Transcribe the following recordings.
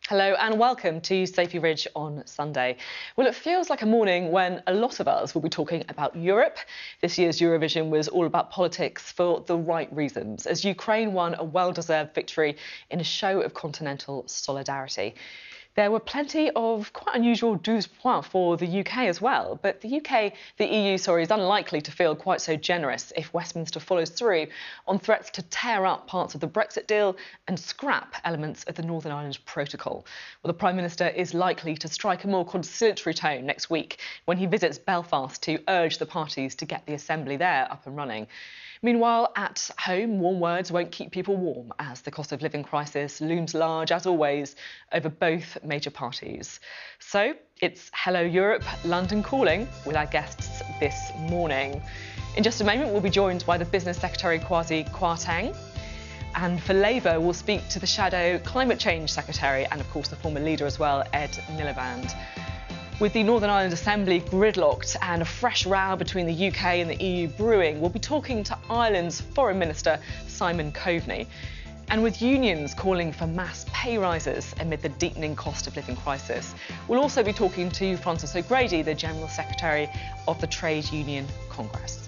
Hello and welcome to Sophy Ridge on Sunday. Well, it feels like a morning when a lot of us will be talking about Europe. This year's Eurovision was all about politics for the right reasons, as Ukraine won a well-deserved victory in a show of continental solidarity. There were plenty of quite unusual douze points for the UK as well, but the EU, is unlikely to feel quite so generous if Westminster follows through on threats to tear up parts of the Brexit deal and scrap elements of the Northern Ireland Protocol. Well, the Prime Minister is likely to strike a more conciliatory tone next week when he visits Belfast to urge the parties to get the Assembly there up and running. Meanwhile, at home, warm words won't keep people warm as the cost of living crisis looms large, as always, over both major parties. So it's Hello Europe, London calling with our guests this morning. In just a moment, we'll be joined by the Business Secretary, Kwasi Kwarteng. And for Labour, we'll speak to the Shadow Climate Change Secretary and, of course, the former leader as well, Ed Miliband. With the Northern Ireland Assembly gridlocked and a fresh row between the UK and the EU brewing, we'll be talking to Ireland's Foreign Minister, Simon Coveney. And with unions calling for mass pay rises amid the deepening cost of living crisis, we'll also be talking to Francis O'Grady, the General Secretary of the Trade Union Congress.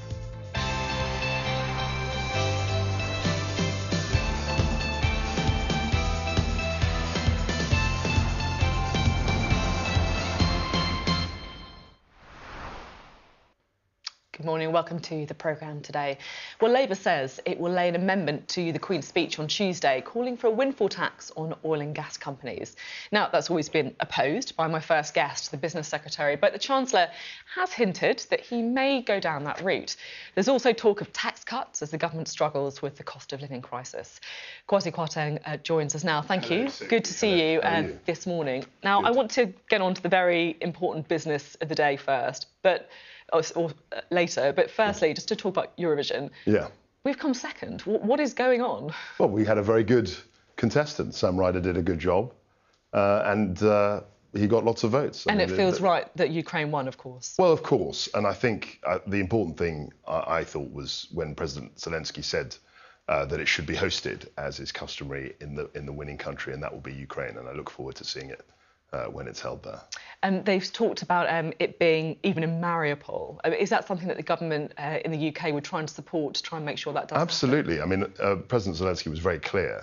Good morning, welcome to the programme today. Well, Labour says it will lay an amendment to the Queen's speech on Tuesday calling for a windfall tax on oil and gas companies. Now, that's always been opposed by my first guest, the Business Secretary, but the Chancellor has hinted that he may go down that route. There's also talk of tax cuts as the government struggles with the cost of living crisis. Kwasi Kwarteng joins us now. Thank you. Good to see you this morning. Now, I want to get on to the very important business of the day first, but later. But firstly, just to talk about Eurovision. Yeah. We've come second. What is going on? Well, we had a very good contestant. Sam Ryder did a good job, and he got lots of votes. And it feels right that Ukraine won, of course. Well, of course. And I think the important thing I thought was when President Zelensky said that it should be hosted, as is customary in the winning country, and that will be Ukraine. And I look forward to seeing it when it's held there. And they've talked about it being even in Mariupol. Is that something that the government in the UK would try and support to try and make sure that does Absolutely. happen? I mean, President Zelensky was very clear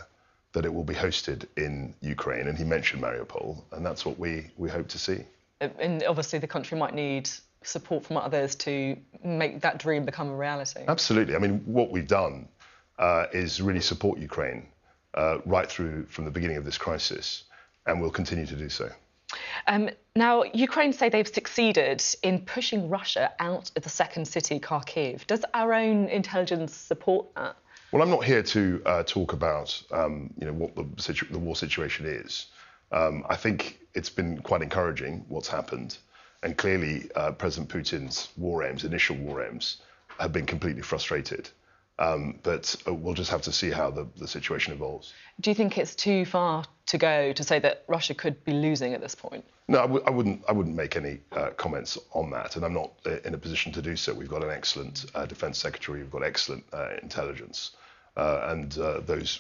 that it will be hosted in Ukraine, and he mentioned Mariupol, and that's what we hope to see. And obviously the country might need support from others to make that dream become a reality. Absolutely. I mean, what we've done is really support Ukraine right through from the beginning of this crisis, and we'll continue to do so. Now, Ukraine say they've succeeded in pushing Russia out of the second city, Kharkiv. Does our own intelligence support that? Well, I'm not here to talk about what the war situation is. I think it's been quite encouraging what's happened, and clearly President Putin's initial war aims, have been completely frustrated. But we'll just have to see how the situation evolves. Do you think it's too far to go to say that Russia could be losing at this point? No, I wouldn't make any comments on that, and I'm not in a position to do so. We've got an excellent Defence Secretary, we've got excellent intelligence, and those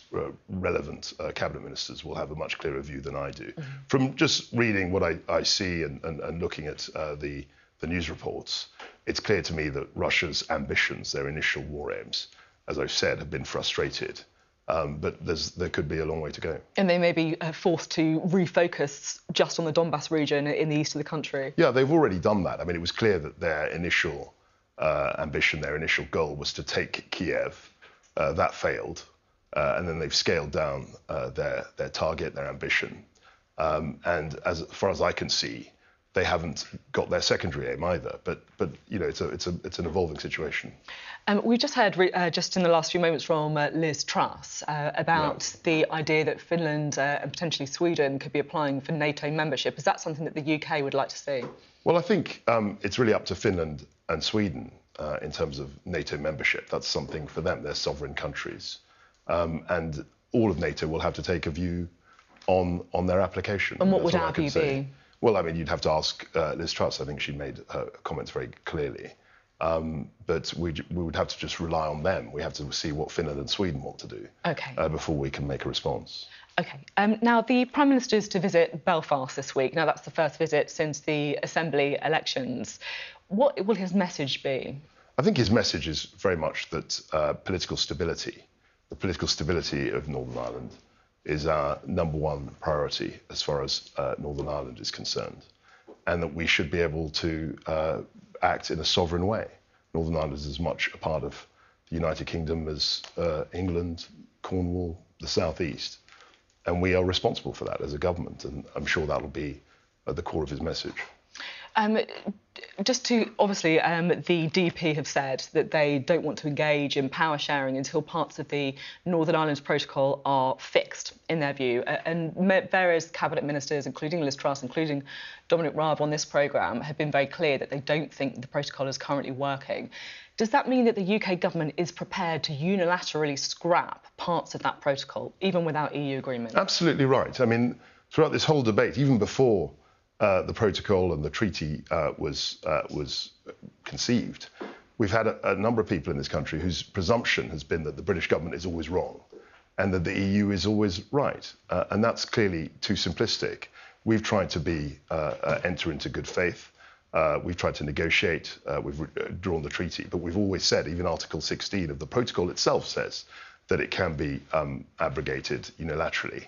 relevant cabinet ministers will have a much clearer view than I do. Mm-hmm. From just reading what I see and looking at the news reports, it's clear to me that Russia's ambitions, their initial war aims, as I've said, have been frustrated. But there could be a long way to go. And they may be forced to refocus just on the Donbass region in the east of the country. Yeah, they've already done that. I mean, it was clear that their initial ambition, their initial goal was to take Kiev. That failed. And then they've scaled down their target, their ambition. And as far as I can see, they haven't got their secondary aim either. But it's an evolving situation. We just heard, just in the last few moments, from Liz Truss about the idea that Finland and potentially Sweden could be applying for NATO membership. Is that something that the UK would like to see? Well, I think it's really up to Finland and Sweden in terms of NATO membership. That's something for them. They're sovereign countries. And all of NATO will have to take a view on their application. And what would our view be? Well, I mean, you'd have to ask Liz Truss. I think she made her comments very clearly. But we would have to just rely on them. We have to see what Finland and Sweden want to do before we can make a response. OK. Now, the Prime Minister is to visit Belfast this week. Now, that's the first visit since the Assembly elections. What will his message be? I think his message is very much that political stability, the political stability of Northern Ireland, is our #1 priority as far as Northern Ireland is concerned, and that we should be able to act in a sovereign way. Northern Ireland is as much a part of the United Kingdom as England, Cornwall, the South East, and we are responsible for that as a government, and I'm sure that'll be at the core of his message. Just to, obviously, the DP have said that they don't want to engage in power sharing until parts of the Northern Ireland Protocol are fixed, in their view. And various cabinet ministers, including Liz Truss, including Dominic Raab on this programme, have been very clear that they don't think the protocol is currently working. Does that mean that the UK government is prepared to unilaterally scrap parts of that protocol, even without EU agreement? Absolutely right. I mean, throughout this whole debate, even before the protocol and the treaty was conceived, we've had a number of people in this country whose presumption has been that the British government is always wrong and that the EU is always right. And that's clearly too simplistic. We've tried to enter into good faith. We've tried to negotiate. We've drawn the treaty. But we've always said, even Article 16 of the protocol itself says that it can be abrogated unilaterally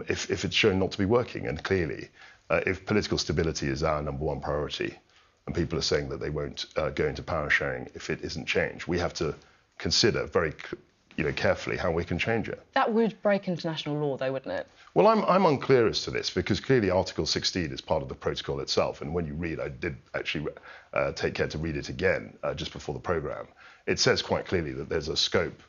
if it's shown not to be working. And clearly, if political stability is our #1 priority, and people are saying that they won't go into power sharing if it isn't changed, we have to consider very carefully how we can change it. That would break international law, though, wouldn't it? Well, I'm unclear as to this, because clearly Article 16 is part of the protocol itself, and when you read, I did actually take care to read it again just before the programme, it says quite clearly that there's a scope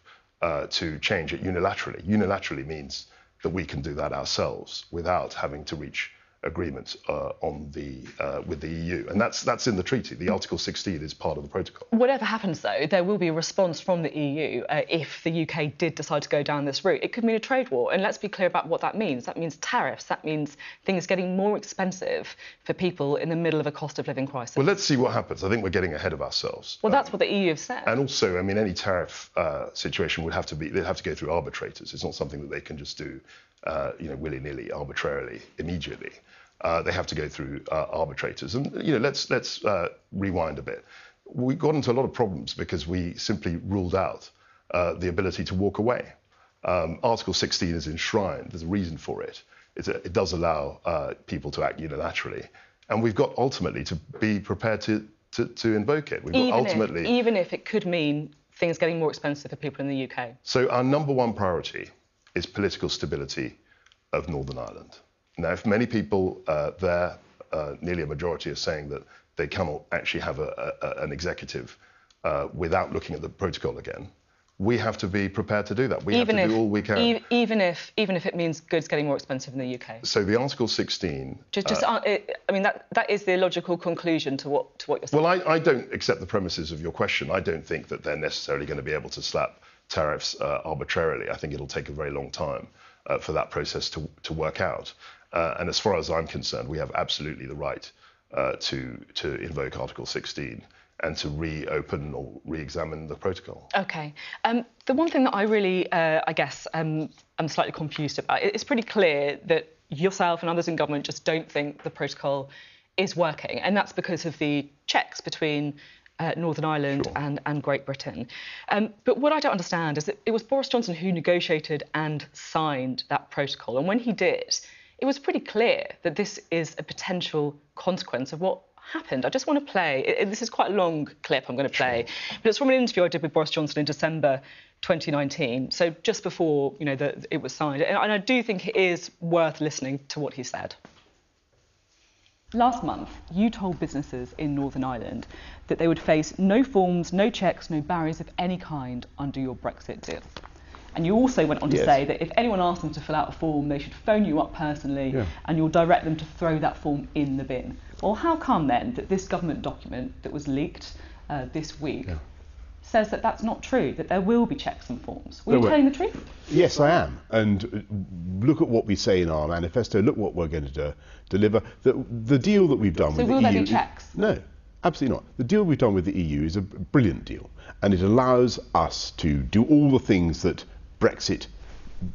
to change it unilaterally. Unilaterally means that we can do that ourselves without having to reach agreement with the EU, and that's in the treaty. The Article 16 is part of the protocol. Whatever happens, though, there will be a response from the EU if the UK did decide to go down this route. It could mean a trade war, and let's be clear about what that means. That means tariffs. That means things getting more expensive for people in the middle of a cost of living crisis. Well, let's see what happens. I think we're getting ahead of ourselves. Well, that's what the EU have said. And also, I mean, any tariff situation they'd have to go through arbitrators. It's not something that they can just do, willy-nilly, arbitrarily, immediately. They have to go through arbitrators. And, let's rewind a bit. We got into a lot of problems because we simply ruled out the ability to walk away. Article 16 is enshrined. There's a reason for it. It does allow people to act unilaterally. And we've got ultimately to be prepared to invoke it. Even if it could mean things getting more expensive for people in the UK. So our #1 priority is political stability of Northern Ireland. Now, if many people there, nearly a majority, are saying that they cannot actually have an executive without looking at the protocol again, we have to be prepared to do that. We have to do all we can. Even if it means goods getting more expensive in the UK. So the Article 16. That is the logical conclusion to what you're saying. Well, I don't accept the premises of your question. I don't think that they're necessarily going to be able to slap tariffs arbitrarily. I think it'll take a very long time for that process to work out. And as far as I'm concerned, we have absolutely the right to invoke Article 16 and to reopen or re-examine the protocol. OK. The one thing that I really, I'm slightly confused about, it's pretty clear that yourself and others in government just don't think the protocol is working. And that's because of the checks between Northern Ireland and Great Britain. But what I don't understand is that it was Boris Johnson who negotiated and signed that protocol. And when he did, it was pretty clear that this is a potential consequence of what happened. I just want to play. This is quite a long clip I'm going to play, but it's from an interview I did with Boris Johnson in December 2019, so just before it was signed. And I do think it is worth listening to what he said. Last month, you told businesses in Northern Ireland that they would face no forms, no checks, no barriers of any kind under your Brexit deal. And you also went on to say that if anyone asked them to fill out a form, they should phone you up personally and you'll direct them to throw that form in the bin. Well, how come then that this government document that was leaked this week says that that's not true, that there will be checks and forms? Were you telling the truth? Yes, I am. And look at what we say in our manifesto, look what we're going to deliver. The deal that we've done with the EU... So will there be checks? No. Absolutely not. The deal we've done with the EU is a brilliant deal, and it allows us to do all the things that Brexit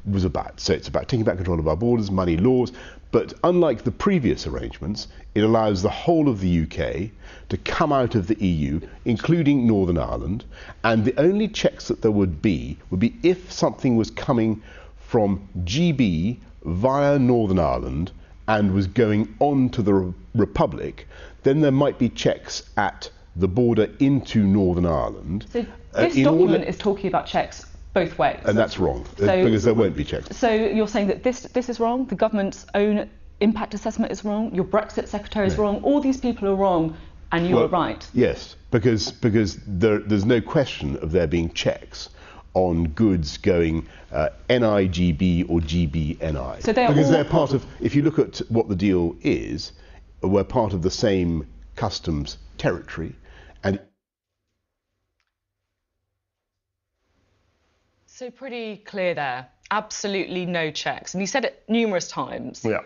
was about. So it's about taking back control of our borders, money laws, but unlike the previous arrangements, it allows the whole of the UK to come out of the EU, including Northern Ireland, and the only checks that there would be if something was coming from GB via Northern Ireland and was going on to the Republic, then there might be checks at the border into Northern Ireland. So this document is talking about checks both ways. And that's wrong, because there won't be checks. So you're saying that this is wrong, the government's own impact assessment is wrong, your Brexit secretary is wrong, all these people are wrong, and you are right? Yes, because there's no question of there being checks on goods going NIGB or GBNI. So they're part of, if you look at what the deal is, we're part of the same customs territory. And so pretty clear there, absolutely no checks. And he said it numerous times. Yeah.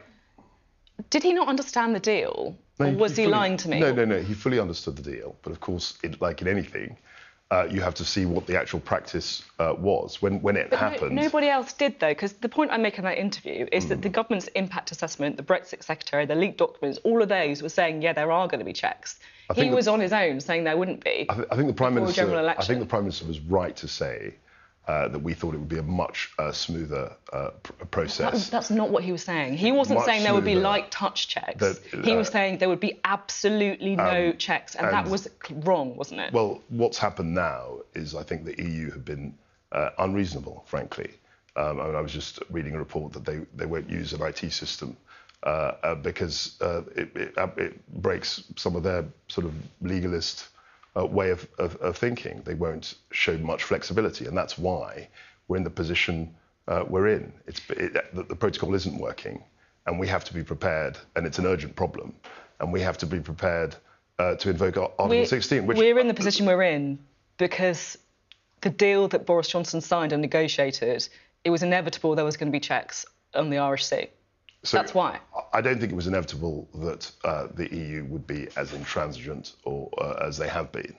Did he not understand the deal? Or was he lying to me? No, he fully understood the deal. But of course, like in anything, you have to see what the actual practice was when it happened. Nobody else did, though, because the point I make in that interview is that the government's impact assessment, the Brexit secretary, the leaked documents, all of those were saying, yeah, there are going to be checks. He was on his own saying there wouldn't be. I think the Prime Minister was right to say that we thought it would be a much smoother process. That's not what he was saying. He wasn't saying there would be light touch checks. He was saying there would be absolutely no checks, and that was wrong, wasn't it? Well, what's happened now is I think the EU have been unreasonable, frankly. I was just reading a report that they won't use an IT system because it breaks some of their sort of legalist way of thinking. They won't show much flexibility, and that's why we're in the position we're in. The protocol isn't working, and we have to be prepared, and it's an urgent problem, and we have to be prepared to invoke Article 16. We're in the position we're in because the deal that Boris Johnson signed and negotiated, it was inevitable there was going to be checks on the Irish Sea. So that's why. I don't think it was inevitable that the EU would be as intransigent or as they have been.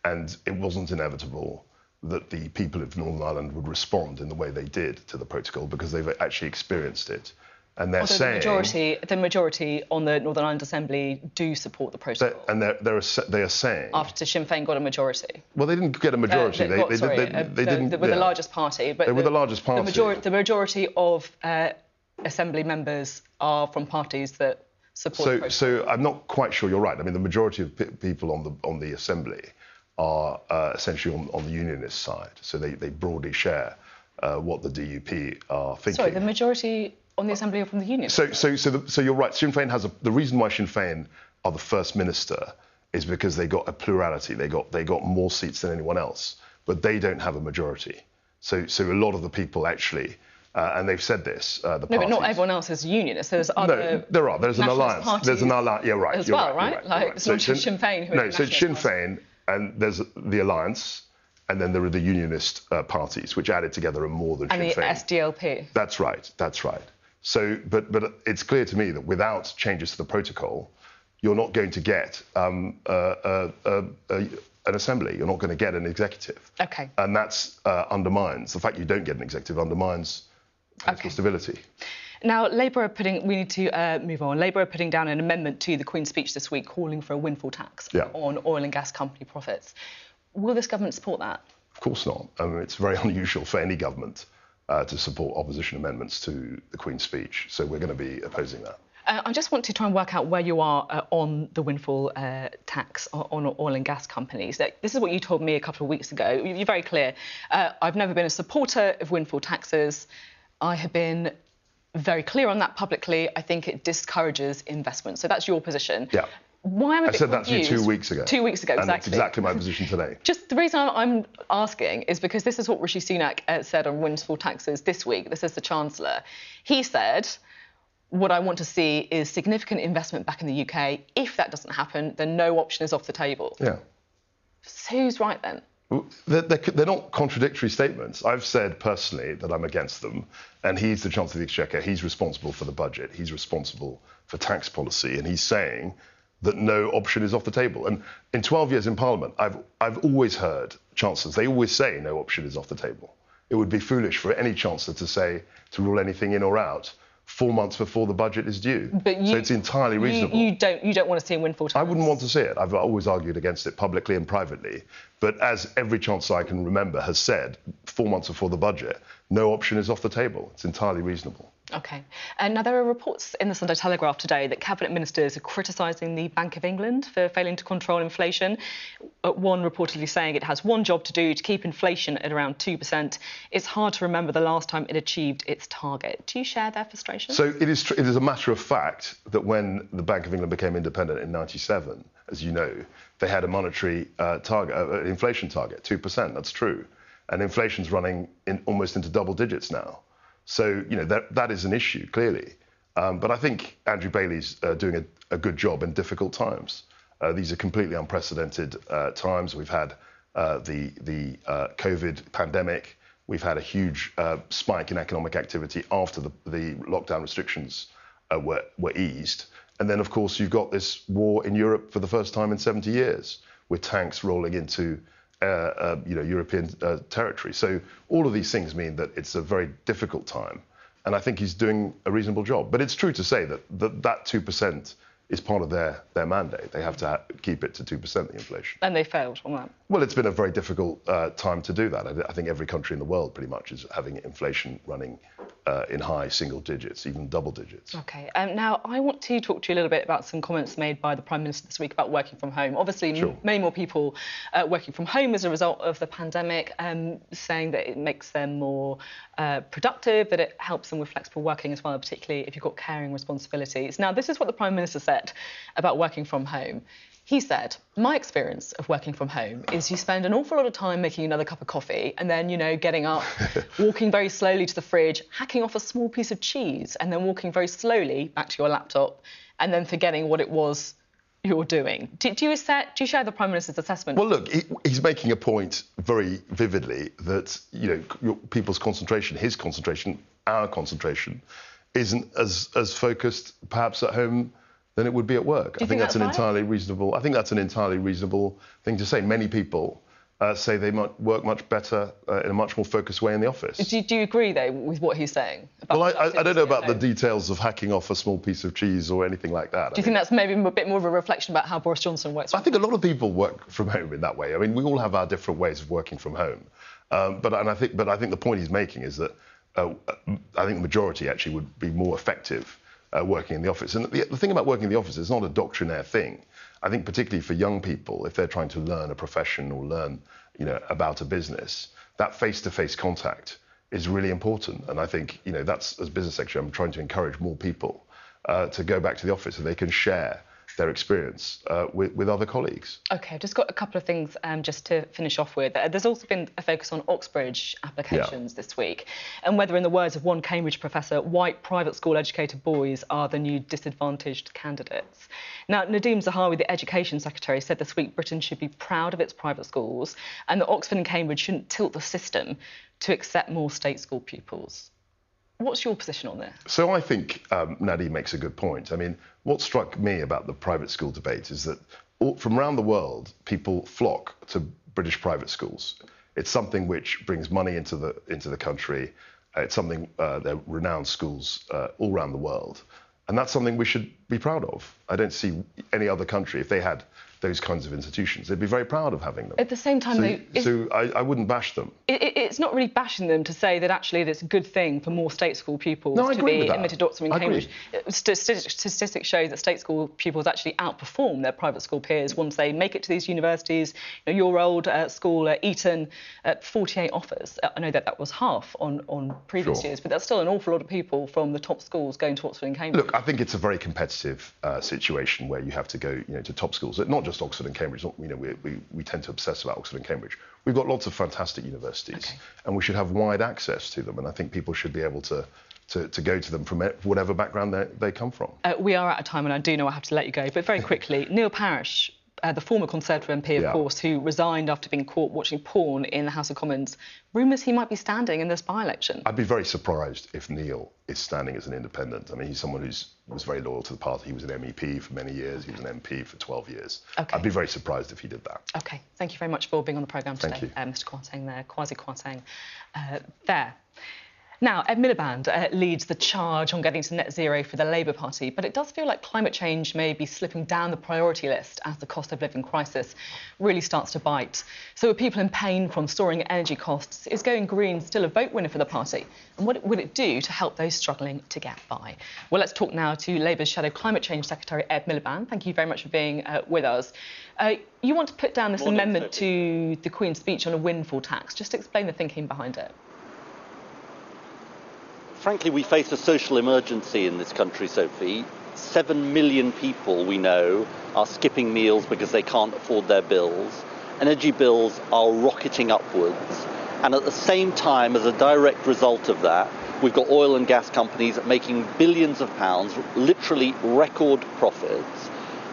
And it wasn't inevitable that the people of Northern Ireland would respond in the way they did to the protocol because they've actually experienced it. And they're saying... The majority on the Northern Ireland Assembly do support the protocol. They are saying... After Sinn Féin got a majority. Well, they didn't get a majority. They were the largest party. But they were the largest party. The majority of... Assembly members are from parties that support the protocol. So I'm not quite sure you're right. I mean, the majority of people on the Assembly are essentially on the unionist side. So they broadly share what the DUP are thinking. Sorry, the majority on the Assembly are from the union. So you're right. Sinn Féin has the reason why Sinn Féin are the first minister is because they got a plurality. They got more seats than anyone else, but they don't have a majority. So a lot of the people actually. And they've said this. But not everyone else is unionist. There's other. No, there's an alliance. There's an alliance. Yeah, right. As well, right? It's not just Sinn Féin who. No, so it's Sinn Féin, and there's the alliance, and then there are the unionist parties, which added together are more than Sinn Féin. And the SDLP. That's right. So, but it's clear to me that without changes to the protocol, you're not going to get an assembly. You're not going to get an executive. Okay. And that's undermines the fact you don't get an executive undermines. Okay. Stability. Now, Labour are we need to move on. Labour are putting down an amendment to the Queen's speech this week calling for a windfall tax on oil and gas company profits. Will this government support that? Of course not. I mean, it's very unusual for any government to support opposition amendments to the Queen's speech. So we're going to be opposing that. I just want to try and work out where you are on the windfall tax on oil and gas companies. This is what you told me a couple of weeks ago. You're very clear. I've never been a supporter of windfall taxes. I have been very clear on that publicly. I think it discourages investment. So that's your position. Yeah. Why am I said that to you 2 weeks ago. 2 weeks ago, exactly. And it's exactly my position today. Just the reason I'm asking is because this is what Rishi Sunak said on windfall taxes this week. This is the Chancellor. He said, what I want to see is significant investment back in the UK. If that doesn't happen, then no option is off the table. Yeah. So who's right then? They're not contradictory statements. I've said personally that I'm against them, and he's the Chancellor of the Exchequer. He's responsible for the budget. He's responsible for tax policy, and he's saying that no option is off the table. And in 12 years in Parliament, I've always heard chancellors, they always say no option is off the table. It would be foolish for any chancellor to rule anything in or out 4 months before the budget is due. So it's entirely reasonable. You don't want to see a windfall tax? I wouldn't want to see it. I've always argued against it publicly and privately. But as every chancellor I can remember has said, 4 months before the budget, no option is off the table. It's entirely reasonable. OK. And now there are reports in the Sunday Telegraph today that cabinet ministers are criticising the Bank of England for failing to control inflation. One reportedly saying it has one job to do to keep inflation at around 2%. It's hard to remember the last time it achieved its target. Do you share their frustration? So it is a matter of fact that when the Bank of England became independent in '97, as you know, they had a monetary target, inflation target, 2%. That's true. And inflation's running almost into double digits now. So, you know, that is an issue, clearly. But I think Andrew Bailey's doing a good job in difficult times. These are completely unprecedented times. We've had the COVID pandemic. We've had a huge spike in economic activity after the lockdown restrictions were eased. And then, of course, you've got this war in Europe for the first time in 70 years, with tanks rolling into European territory. So all of these things mean that it's a very difficult time, and I think he's doing a reasonable job. But it's true to say that 2% is part of their mandate. They have to keep it to 2%, the inflation. And they failed on that. Well, it's been a very difficult time to do that. I think every country in the world pretty much is having inflation running in high single digits, even double digits. OK. Now, I want to talk to you a little bit about some comments made by the Prime Minister this week about working from home. Obviously, Sure. Many more people working from home as a result of the pandemic, saying that it makes them more productive, that it helps them with flexible working as well, particularly if you've got caring responsibilities. Now, this is what the Prime Minister said about working from home. He said, my experience of working from home is you spend an awful lot of time making another cup of coffee and then, getting up, walking very slowly to the fridge, hacking off a small piece of cheese and then walking very slowly back to your laptop and then forgetting what it was you're doing. Do you share the Prime Minister's assessment? Well, look, he's making a point very vividly that, people's concentration, his concentration, our concentration, isn't as focused perhaps at home than it would be at work. I think that's an entirely reasonable thing to say. Many people say they might work much better in a much more focused way in the office. Do you agree, though, with what he's saying? Well, I don't know about the details of hacking off a small piece of cheese or anything like that. Do you think that's maybe a bit more of a reflection about how Boris Johnson works? I think a lot of people work from home in that way. I mean, we all have our different ways of working from home. But I think the point he's making is that I think the majority actually would be more effective working in the office. And the thing about working in the office is not a doctrinaire thing. I think particularly for young people, if they're trying to learn a profession or learn, about a business, that face-to-face contact is really important. And I think, that's, as business secretary, I'm trying to encourage more people to go back to the office so they can share their experience with other colleagues. OK, I've just got a couple of things just to finish off with. There's also been a focus on Oxbridge applications this week, and whether, in the words of one Cambridge professor, white private school educated boys are the new disadvantaged candidates. Now, Nadeem Zahawi, the Education Secretary, said this week Britain should be proud of its private schools and that Oxford and Cambridge shouldn't tilt the system to accept more state school pupils. What's your position on this? So I think Nadeem makes a good point. I mean, what struck me about the private school debate is that from around the world, people flock to British private schools. It's something which brings money into the country. It's something, they're renowned schools all around the world. And that's something we should be proud of. I don't see any other country, if they had those kinds of institutions, they'd be very proud of having them. At the same time, I wouldn't bash them. It's not really bashing them to say that actually it's a good thing for more state school pupils to be admitted to Oxford and Cambridge. Statistics show that state school pupils actually outperform their private school peers once they make it to these universities. Your old school, Eton, 48 offers. I know that was half on previous years, but that's still an awful lot of people from the top schools going to Oxford and Cambridge. Look, I think it's a very competitive situation where you have to go, to top schools. Not just Oxford and Cambridge. We tend to obsess about Oxford and Cambridge. We've got lots of fantastic universities, and we should have wide access to them. And I think people should be able to go to them from whatever background they come from. We are out of time, and I do know I have to let you go. But very quickly, Neil Parish the former Conservative MP, of course, who resigned after being caught watching porn in the House of Commons. Rumours he might be standing in this by-election. I'd be very surprised if Neil is standing as an independent. I mean, he's someone who was very loyal to the party. He was an MEP for many years. He was an MP for 12 years. Okay. I'd be very surprised if he did that. OK, thank you very much for being on the programme today, Mr Kwarteng there, Kwasi Kwarteng there. Now, Ed Miliband leads the charge on getting to net zero for the Labour Party, but it does feel like climate change may be slipping down the priority list as the cost of living crisis really starts to bite. So with people in pain from soaring energy costs, is going green still a vote winner for the party? And what would it do to help those struggling to get by? Well, let's talk now to Labour's Shadow Climate Change Secretary, Ed Miliband. Thank you very much for being with us. You want to put down this amendment to the Queen's speech on a windfall tax. Just explain the thinking behind it. Frankly, we face a social emergency in this country, Sophie. 7 million people, we know, are skipping meals because they can't afford their bills. Energy bills are rocketing upwards. And at the same time, as a direct result of that, we've got oil and gas companies making billions of pounds, literally record profits.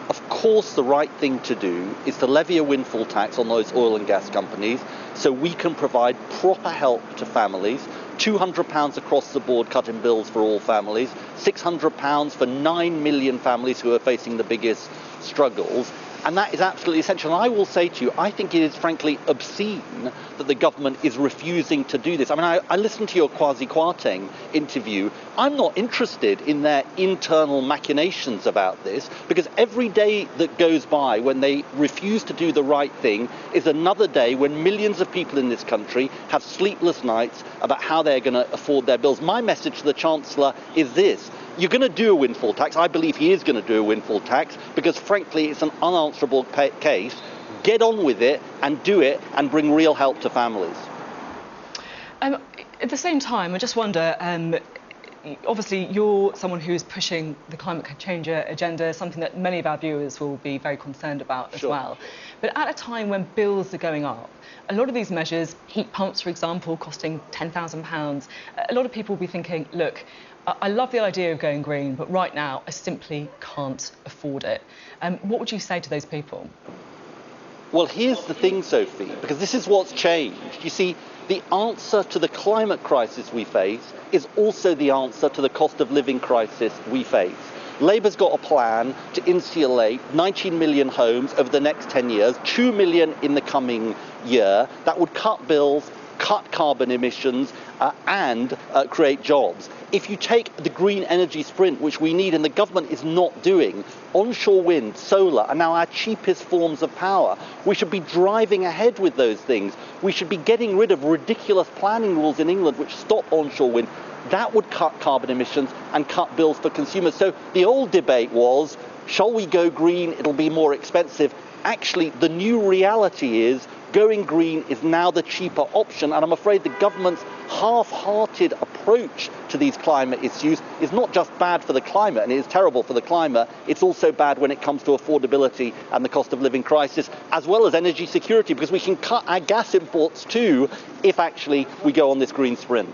Of course, the right thing to do is to levy a windfall tax on those oil and gas companies so we can provide proper help to families. £200 across the board cut in bills for all families, £600 for 9 million families who are facing the biggest struggles. And that is absolutely essential. And I will say to you, I think it is frankly obscene that the government is refusing to do this. I mean, I listened to your Kwasi Kwarteng interview. I'm not interested in their internal machinations about this, because every day that goes by when they refuse to do the right thing is another day when millions of people in this country have sleepless nights about how they're going to afford their bills. My message to the Chancellor is this. You're going to do a windfall tax. I believe he is going to do a windfall tax because, frankly, it's an unanswerable case. Get on with it and do it and bring real help to families. At the same time, I just wonder, obviously, you're someone who is pushing the climate change agenda, something that many of our viewers will be very concerned about as well. But at a time when bills are going up, a lot of these measures, heat pumps, for example, costing £10,000, a lot of people will be thinking, look, I love the idea of going green, but right now I simply can't afford it. What would you say to those people? Well, here's the thing, Sophie, because this is what's changed. You see, the answer to the climate crisis we face is also the answer to the cost of living crisis we face. Labour's got a plan to insulate 19 million homes over the next 10 years, 2 million in the coming year. That would cut bills, cut carbon emissions, and create jobs. If you take the green energy sprint, which we need and the government is not doing, onshore wind, solar are now our cheapest forms of power. We should be driving ahead with those things. We should be getting rid of ridiculous planning rules in England which stop onshore wind. That would cut carbon emissions and cut bills for consumers. So the old debate was, shall we go green? It'll be more expensive. Actually, the new reality is going green is now the cheaper option, and I'm afraid the government's half-hearted approach to these climate issues is not just bad for the climate, and it is terrible for the climate, it's also bad when it comes to affordability and the cost of living crisis, as well as energy security, because we can cut our gas imports too if actually we go on this green sprint.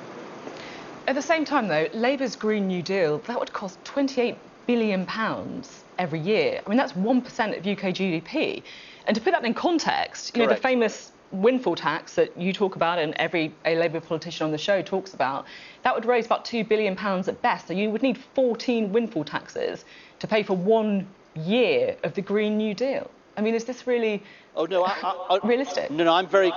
At the same time, though, Labour's Green New Deal, that would cost £28 billion every year. I mean, that's 1% of UK GDP. And to put that in context, you know, the famous windfall tax that you talk about and every Labour politician on the show talks about, that would raise about £2 billion at best. So you would need 14 windfall taxes to pay for 1 year of the Green New Deal. I mean, is this really realistic? No, I'm very.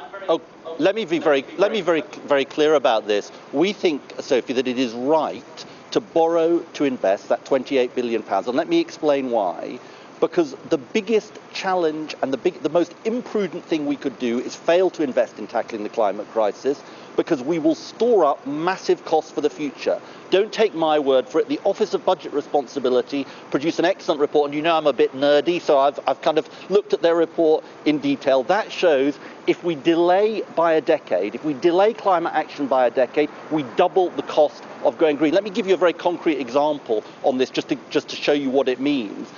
Let me be very clear about this. We think, Sophie, that it is right to borrow to invest that £28 billion, and let me explain why. Because the biggest challenge and the most imprudent thing we could do is fail to invest in tackling the climate crisis, because we will store up massive costs for the future. Don't take my word for it. The Office of Budget Responsibility produced an excellent report, and you know I'm a bit nerdy, so I've kind of looked at their report in detail. That shows if we delay by a decade, if we delay climate action by a decade, we double the cost of going green. Let me give you a very concrete example on this, just to show you what it means.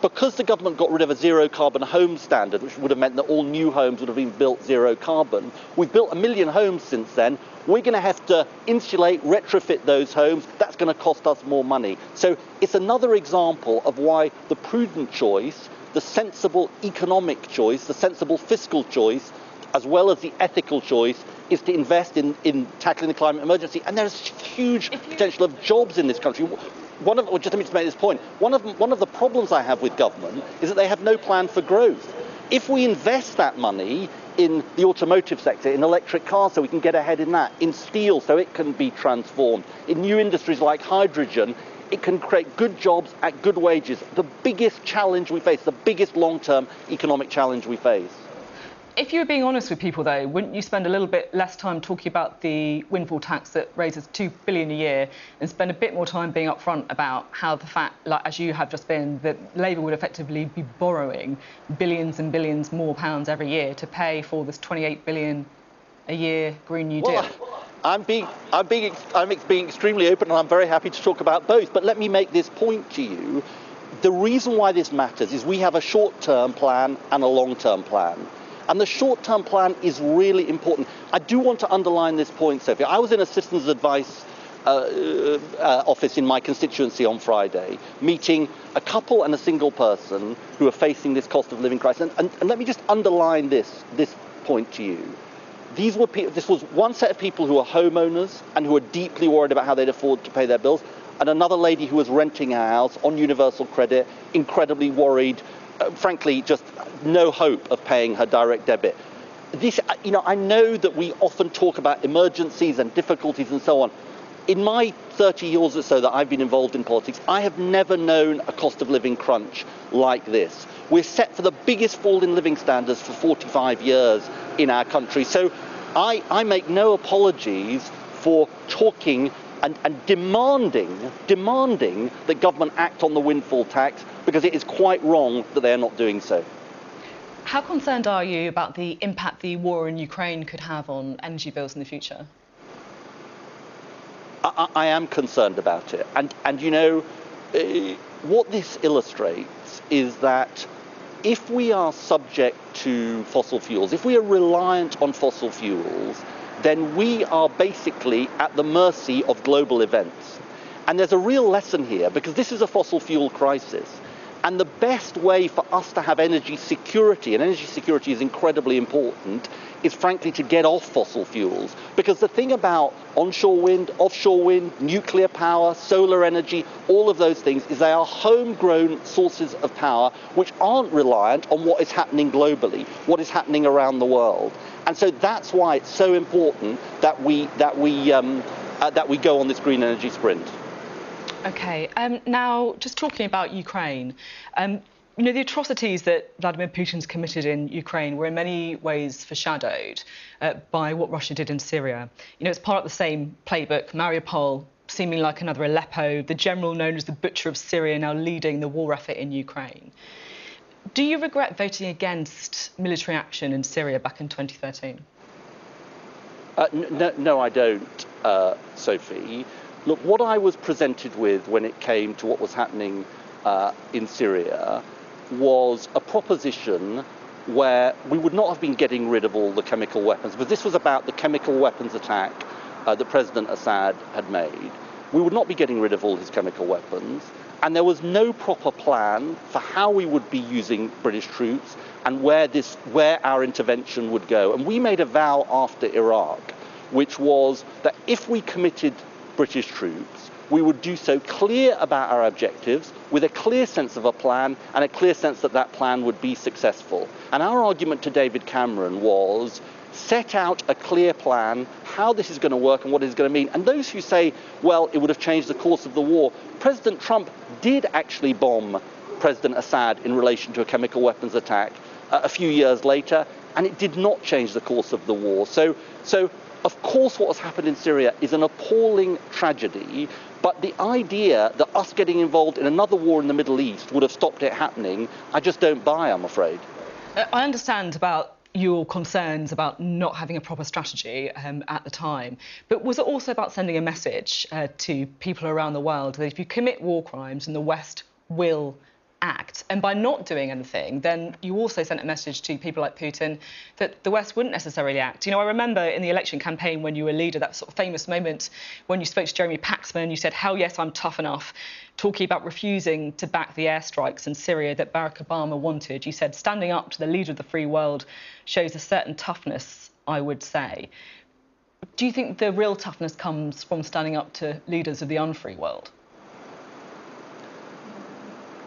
Because the government got rid of a zero carbon home standard, which would have meant that all new homes would have been built zero carbon, we've built 1 million homes since then. We're going to have to insulate, retrofit those homes. That's going to cost us more money. So it's another example of why the prudent choice the sensible economic choice, the sensible fiscal choice, as well as the ethical choice, is to invest in tackling the climate emergency. And there's huge potential of jobs in this country. Just let me just make this point. One of the problems I have with government is that they have no plan for growth. If we invest that money in the automotive sector, in electric cars, so we can get ahead in that, in steel, so it can be transformed, in new industries like hydrogen, it can create good jobs at good wages. The biggest challenge we face, the biggest long-term economic challenge we face. If you were being honest with people, though, wouldn't you spend a little bit less time talking about the windfall tax that raises £2 billion a year and spend a bit more time being upfront about how the fact, like as you have just been, that Labour would effectively be borrowing billions and billions more pounds every year to pay for this £28 billion a year Green New Deal? I'm being extremely open, and I'm very happy to talk about both. But let me make this point to you. The reason why this matters is we have a short-term plan and a long-term plan. And the short-term plan is really important. I do want to underline this point, Sophie. I was in a citizens' advice office in my constituency on Friday, meeting a couple and a single person who are facing this cost of living crisis. And let me just underline this point to you. This was one set of people who are homeowners and who are deeply worried about how they'd afford to pay their bills, and another lady who was renting a house on universal credit, incredibly worried, frankly, just no hope of paying her direct debit. I know that we often talk about emergencies and difficulties and so on. In my 30 years or so that I've been involved in politics, I have never known a cost of living crunch like this. We're set for the biggest fall in living standards for 45 years in our country. So I make no apologies for talking and demanding that government act on the windfall tax, because it is quite wrong that they are not doing so. How concerned are you about the impact the war in Ukraine could have on energy bills in the future? I am concerned about it. And you know, what this illustrates is that if we are subject to fossil fuels, if we are reliant on fossil fuels, then we are basically at the mercy of global events. And there's a real lesson here, because this is a fossil fuel crisis. And the best way for us to have energy security, and energy security is incredibly important, is frankly to get off fossil fuels. Because the thing about onshore wind, offshore wind, nuclear power, solar energy, all of those things, is they are homegrown sources of power which aren't reliant on what is happening globally, what is happening around the world. And so that's why it's so important that we go on this green energy sprint. OK, now just talking about Ukraine, the atrocities that Vladimir Putin's committed in Ukraine were in many ways foreshadowed by what Russia did in Syria. It's part of the same playbook. Mariupol, seeming like another Aleppo, the general known as the Butcher of Syria now leading the war effort in Ukraine. Do you regret voting against military action in Syria back in 2013? No, I don't, Sophie. Look, what I was presented with when it came to what was happening in Syria was a proposition where we would not have been getting rid of all the chemical weapons, but this was about the chemical weapons attack that President Assad had made. We would not be getting rid of all his chemical weapons, and there was no proper plan for how we would be using British troops and where our intervention would go. And we made a vow after Iraq, which was that if we committed British troops, we would do so clear about our objectives, with a clear sense of a plan and a clear sense that that plan would be successful. And our argument to David Cameron was, set out a clear plan, how this is going to work and what it's going to mean. And those who say, well, it would have changed the course of the war, President Trump did actually bomb President Assad in relation to a chemical weapons attack a few years later, and it did not change the course of the war. So of course what has happened in Syria is an appalling tragedy, but the idea that us getting involved in another war in the Middle East would have stopped it happening, I just don't buy, I'm afraid. I understand about your concerns about not having a proper strategy at the time, but was it also about sending a message to people around the world that if you commit war crimes, then the West will act. And by not doing anything, then you also sent a message to people like Putin that the West wouldn't necessarily act. You know, I remember in the election campaign when you were leader, that sort of famous moment when you spoke to Jeremy Paxman, you said, hell yes, I'm tough enough, talking about refusing to back the airstrikes in Syria that Barack Obama wanted. You said, standing up to the leader of the free world shows a certain toughness, I would say. Do you think the real toughness comes from standing up to leaders of the unfree world?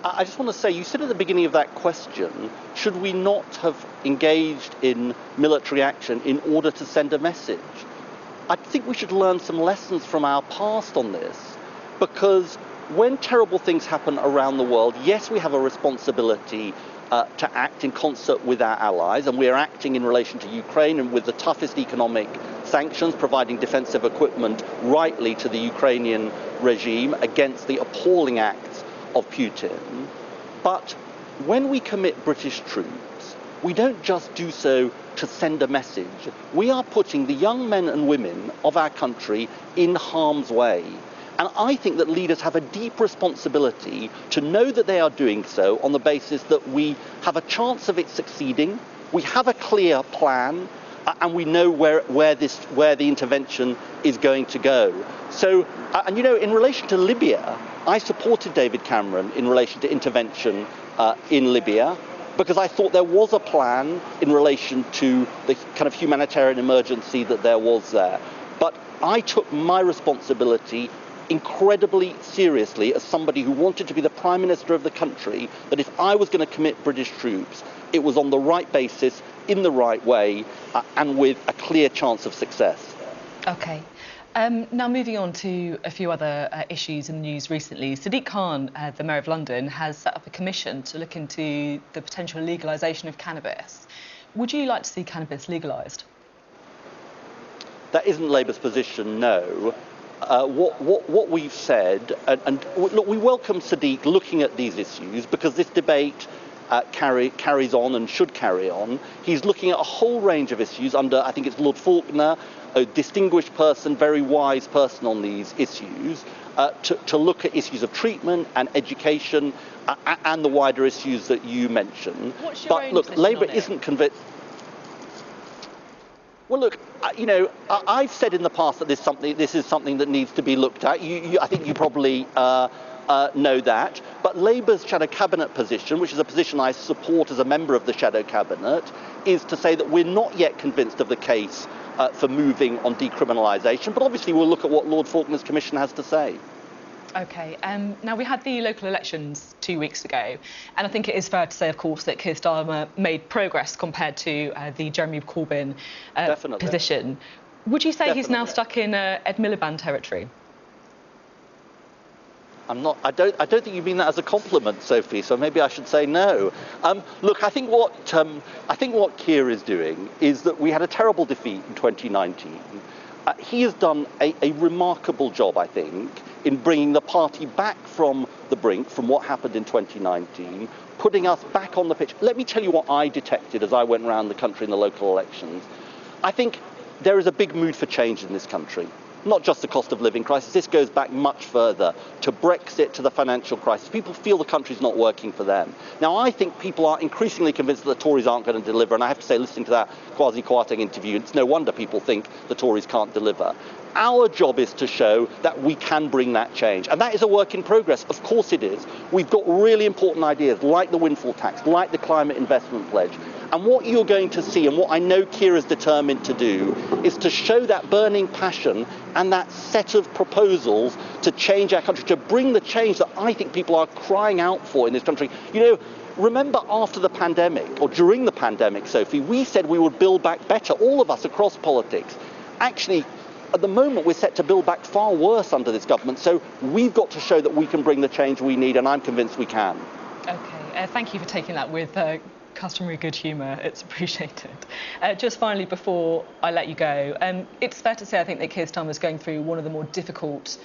I just want to say, you said at the beginning of that question, should we not have engaged in military action in order to send a message? I think we should learn some lessons from our past on this, because when terrible things happen around the world, yes, we have a responsibility to act in concert with our allies, and we are acting in relation to Ukraine and with the toughest economic sanctions, providing defensive equipment rightly to the Ukrainian regime against the appalling acts of Putin. But when we commit British troops, we don't just do so to send a message. We are putting the young men and women of our country in harm's way. And I think that leaders have a deep responsibility to know that they are doing so on the basis that we have a chance of it succeeding, we have a clear plan, and we know where the intervention is going to go. So, and you know, in relation to Libya, I supported David Cameron in relation to intervention in Libya, because I thought there was a plan in relation to the kind of humanitarian emergency that there was there. But I took my responsibility incredibly seriously as somebody who wanted to be the Prime Minister of the country, that if I was going to commit British troops, it was on the right basis, in the right way, and with a clear chance of success. OK. Now, moving on to a few other issues in the news recently. Sadiq Khan, the Mayor of London, has set up a commission to look into the potential legalisation of cannabis. Would you like to see cannabis legalised? That isn't Labour's position, no. What we've said, and look, we welcome Sadiq looking at these issues because this debate carries on and should carry on. He's looking at a whole range of issues under, I think it's Lord Faulkner, a distinguished person, very wise person on these issues, to look at issues of treatment and education and the wider issues that you mentioned. What's your own look, position Labour on it? isn't convinced. Well, look, you know, I've said in the past that this is something that needs to be looked at. I think you probably know that. But Labour's shadow cabinet position, which is a position I support as a member of the shadow cabinet, is to say that we're not yet convinced of the case for moving on decriminalisation. But obviously we'll look at what Lord Faulkner's commission has to say. OK. Now, we had the local elections 2 weeks ago, and I think it is fair to say, of course, that Keir Starmer made progress compared to the Jeremy Corbyn position. Would you say he's now stuck in Ed Miliband territory? I don't think you mean that as a compliment, Sophie. So maybe I should say no. Look, I think what Keir is doing is that we had a terrible defeat in 2019. He has done a remarkable job, I think, in bringing the party back from the brink, from what happened in 2019, putting us back on the pitch. Let me tell you what I detected as I went around the country in the local elections. I think there is a big mood for change in this country. Not just the cost of living crisis, this goes back much further, to Brexit, to the financial crisis. People feel the country's not working for them. Now, I think people are increasingly convinced that the Tories aren't going to deliver, and I have to say, listening to that Kwasi Kwarteng interview, it's no wonder people think the Tories can't deliver. Our job is to show that we can bring that change, and that is a work in progress. Of course it is. We've got really important ideas, like the windfall tax, like the climate investment pledge. And what you're going to see, and what I know Keir is determined to do, is to show that burning passion and that set of proposals to change our country, to bring the change that I think people are crying out for in this country. You know, remember after the pandemic, or during the pandemic, Sophie, we said we would build back better, all of us across politics. Actually, at the moment, we're set to build back far worse under this government. So we've got to show that we can bring the change we need, and I'm convinced we can. OK, thank you for taking that with customary good humour. It's appreciated. Just finally, before I let you go, it's fair to say I think that Keir Starmer is going through one of the more difficult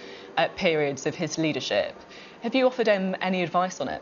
periods of his leadership. Have you offered him any advice on it?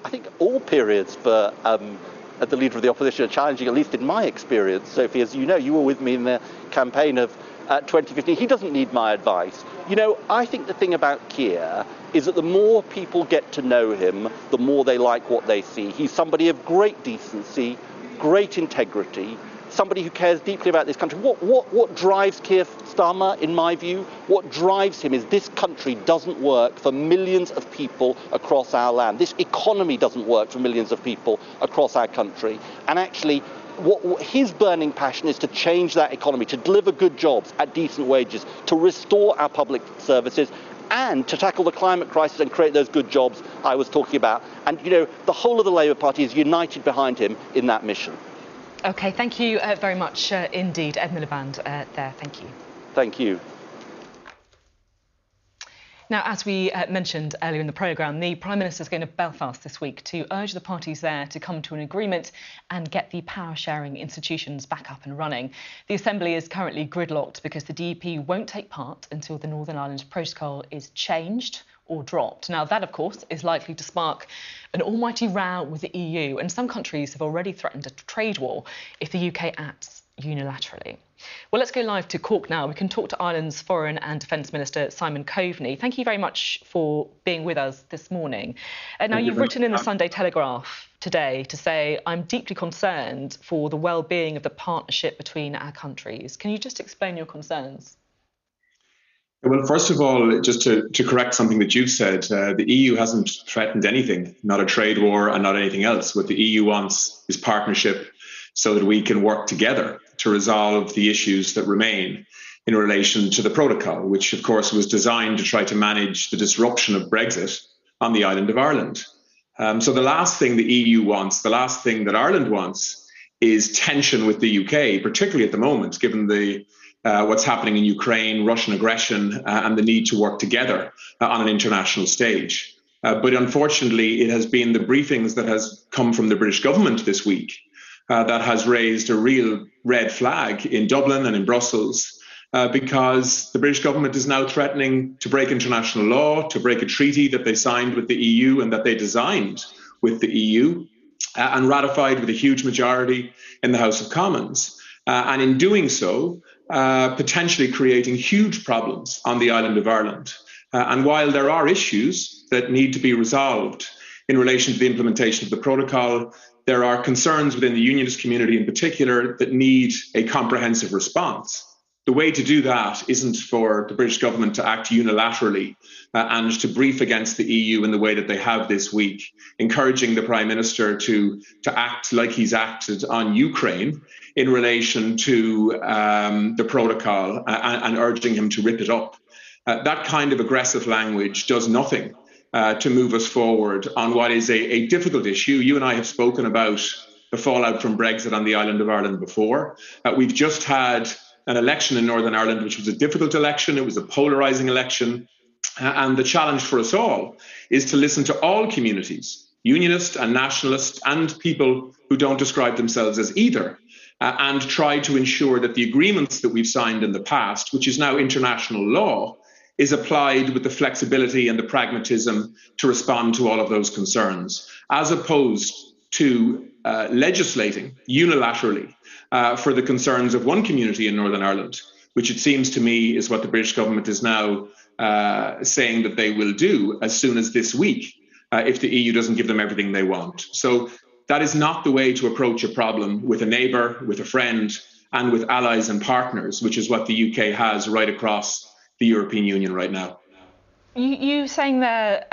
I think all periods for the leader of the opposition are challenging, at least in my experience, Sophie. As you know, you were with me in the campaign of 2015. He doesn't need my advice. You know, I think the thing about Keir is that the more people get to know him, the more they like what they see. He's somebody of great decency, great integrity, somebody who cares deeply about this country. What drives Keir Starmer, in my view, what drives him is this country doesn't work for millions of people across our land. This economy doesn't work for millions of people across our country. And actually, what his burning passion is to change that economy, to deliver good jobs at decent wages, to restore our public services, and to tackle the climate crisis and create those good jobs I was talking about. And, you know, the whole of the Labour Party is united behind him in that mission. OK, thank you very much indeed, Ed Miliband there. Thank you. Thank you. Now, as we mentioned earlier in the programme, the Prime Minister is going to Belfast this week to urge the parties there to come to an agreement and get the power-sharing institutions back up and running. The Assembly is currently gridlocked because the DUP won't take part until the Northern Ireland Protocol is changed or dropped. Now, that, of course, is likely to spark an almighty row with the EU, and some countries have already threatened a trade war if the UK acts unilaterally. Well, let's go live to Cork now. We can talk to Ireland's Foreign and Defence Minister, Simon Coveney. Thank you very much for being with us this morning. Now, you've written in the Sunday Telegraph today to say, I'm deeply concerned for the well-being of the partnership between our countries. Can you just explain your concerns? Well, first of all, just to correct something that you've said, the EU hasn't threatened anything, not a trade war and not anything else. What the EU wants is partnership so that we can work together to resolve the issues that remain in relation to the protocol, which, of course, was designed to try to manage the disruption of Brexit on the island of Ireland. So the last thing the EU wants, the last thing that Ireland wants, is tension with the UK, particularly at the moment, given the what's happening in Ukraine, Russian aggression, and the need to work together on an international stage. But unfortunately, it has been the briefings that has come from the British government this week that has raised a real red flag in Dublin and in Brussels, because the British government is now threatening to break international law, to break a treaty that they signed with the EU and that they designed with the EU and ratified with a huge majority in the House of Commons. And in doing so, potentially creating huge problems on the island of Ireland. And while there are issues that need to be resolved in relation to the implementation of the protocol, there are concerns within the unionist community in particular that need a comprehensive response. The way to do that isn't for the British government to act unilaterally and to brief against the EU in the way that they have this week, encouraging the Prime Minister to act like he's acted on Ukraine in relation to the protocol and urging him to rip it up. That kind of aggressive language does nothing to move us forward on what is a difficult issue. You and I have spoken about the fallout from Brexit on the island of Ireland before. We've just had an election in Northern Ireland, which was a difficult election. It was a polarising election. And the challenge for us all is to listen to all communities, unionist and nationalist, and people who don't describe themselves as either, and try to ensure that the agreements that we've signed in the past, which is now international law, is applied with the flexibility and the pragmatism to respond to all of those concerns, as opposed to legislating unilaterally for the concerns of one community in Northern Ireland, which it seems to me is what the British government is now saying that they will do as soon as this week, if the EU doesn't give them everything they want. So that is not the way to approach a problem with a neighbour, with a friend, and with allies and partners, which is what the UK has right across the European Union right now. You saying there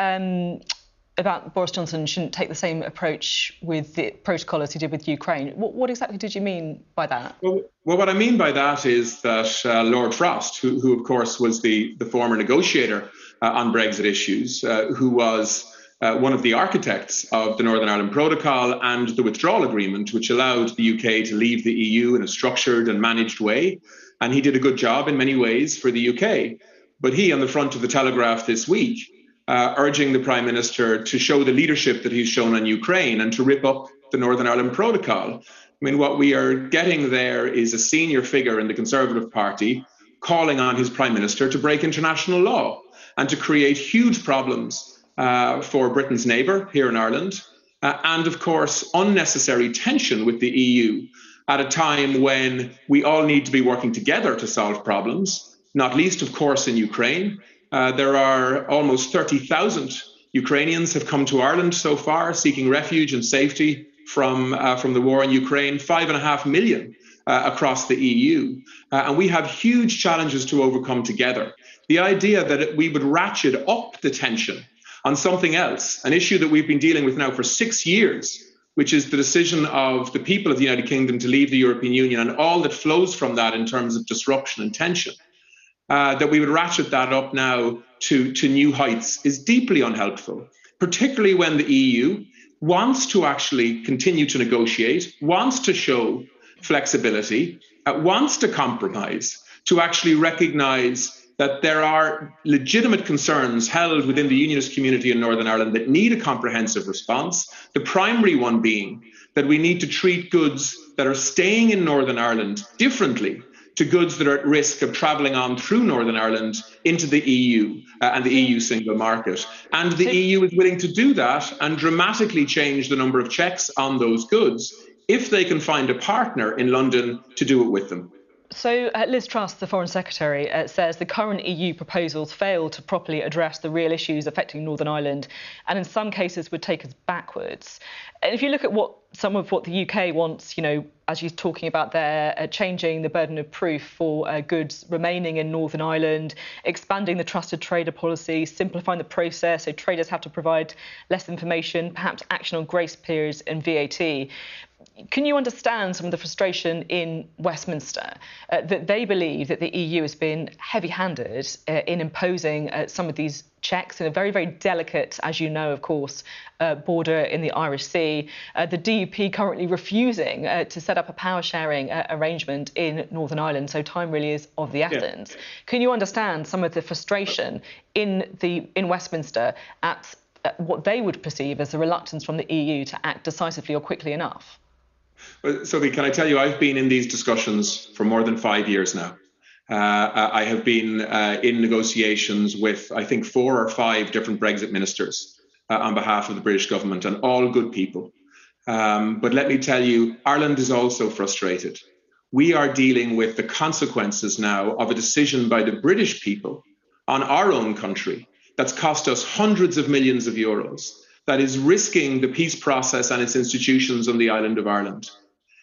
about Boris Johnson shouldn't take the same approach with the protocol as he did with Ukraine. What exactly did you mean by that? Well, what I mean by that is that Lord Frost, who of course was the former negotiator on Brexit issues, who was one of the architects of the Northern Ireland Protocol and the withdrawal agreement, which allowed the UK to leave the EU in a structured and managed way. And he did a good job in many ways for the UK. But he, on the front of the Telegraph this week, urging the Prime Minister to show the leadership that he's shown on Ukraine and to rip up the Northern Ireland Protocol. I mean, what we are getting there is a senior figure in the Conservative Party calling on his Prime Minister to break international law and to create huge problems for Britain's neighbour here in Ireland, and of course unnecessary tension with the EU at a time when we all need to be working together to solve problems, not least of course in Ukraine, There are almost 30,000 Ukrainians have come to Ireland so far, seeking refuge and safety from the war in Ukraine. 5.5 million across the EU, and we have huge challenges to overcome together. The idea that we would ratchet up the tension on something else, an issue that we've been dealing with now for 6 years, which is the decision of the people of the United Kingdom to leave the European Union and all that flows from that in terms of disruption and tension, that we would ratchet that up now to new heights is deeply unhelpful, particularly when the EU wants to actually continue to negotiate, wants to show flexibility, wants to compromise, to actually recognise that there are legitimate concerns held within the unionist community in Northern Ireland that need a comprehensive response. The primary one being that we need to treat goods that are staying in Northern Ireland differently to goods that are at risk of travelling on through Northern Ireland into the EU and the EU single market. And the EU is willing to do that and dramatically change the number of checks on those goods if they can find a partner in London to do it with them. So Liz Truss, the Foreign Secretary, says the current EU proposals fail to properly address the real issues affecting Northern Ireland and in some cases would take us backwards. And if you look at some of what the UK wants, as you're talking about there, changing the burden of proof for goods remaining in Northern Ireland, expanding the trusted trader policy, simplifying the process so traders have to provide less information, perhaps action on grace periods and VAT. Can you understand some of the frustration in Westminster that they believe that the EU has been heavy-handed in imposing some of these checks in a very, very delicate, as you know, of course, border in the Irish Sea, the DUP currently refusing to set up a power-sharing arrangement in Northern Ireland, so time really is of the essence. Yeah. Can you understand some of the frustration in Westminster at what they would perceive as a reluctance from the EU to act decisively or quickly enough? Well, Sophie, can I tell you, I've been in these discussions for more than 5 years now. I have been in negotiations with, I think, 4 or 5 different Brexit ministers on behalf of the British government, and all good people. But let me tell you, Ireland is also frustrated. We are dealing with the consequences now of a decision by the British people on our own country that's cost us hundreds of millions of euros, that is risking the peace process and its institutions on the island of Ireland.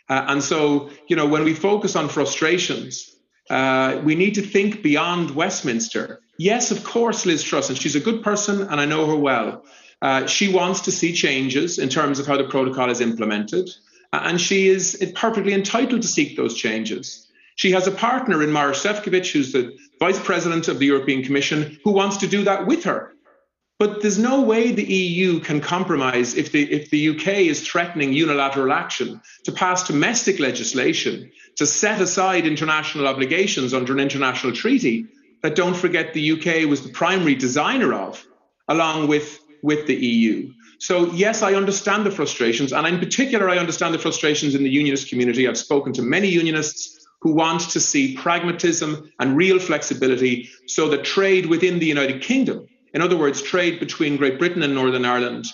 And so, when we focus on frustrations, we need to think beyond Westminster. Yes, of course, Liz Truss, and she's a good person and I know her well. She wants to see changes in terms of how the protocol is implemented. And she is perfectly entitled to seek those changes. She has a partner in Maroš Šefčovič, who's the Vice President of the European Commission, who wants to do that with her. But there's no way the EU can compromise if the UK is threatening unilateral action to pass domestic legislation, to set aside international obligations under an international treaty that, don't forget, the UK was the primary designer of, along with the EU. So, yes, I understand the frustrations. And in particular, I understand the frustrations in the unionist community. I've spoken to many unionists who want to see pragmatism and real flexibility so that trade within the United Kingdom, in other words, trade between Great Britain and Northern Ireland,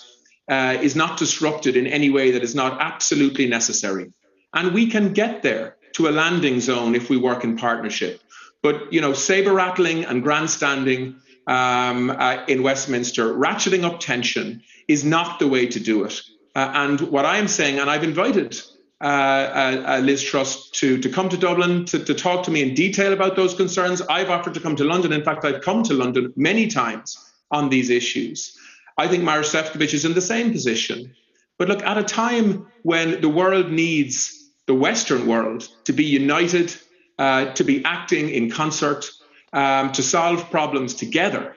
is not disrupted in any way that is not absolutely necessary. And we can get there to a landing zone if we work in partnership. But, saber rattling and grandstanding in Westminster, ratcheting up tension is not the way to do it. And what I am saying, and I've invited Liz Truss to come to Dublin to talk to me in detail about those concerns. I've offered to come to London. In fact, I've come to London many times on these issues. I think Maroš Šefčovič is in the same position. But look, at a time when the world needs the Western world to be united, to be acting in concert, to solve problems together,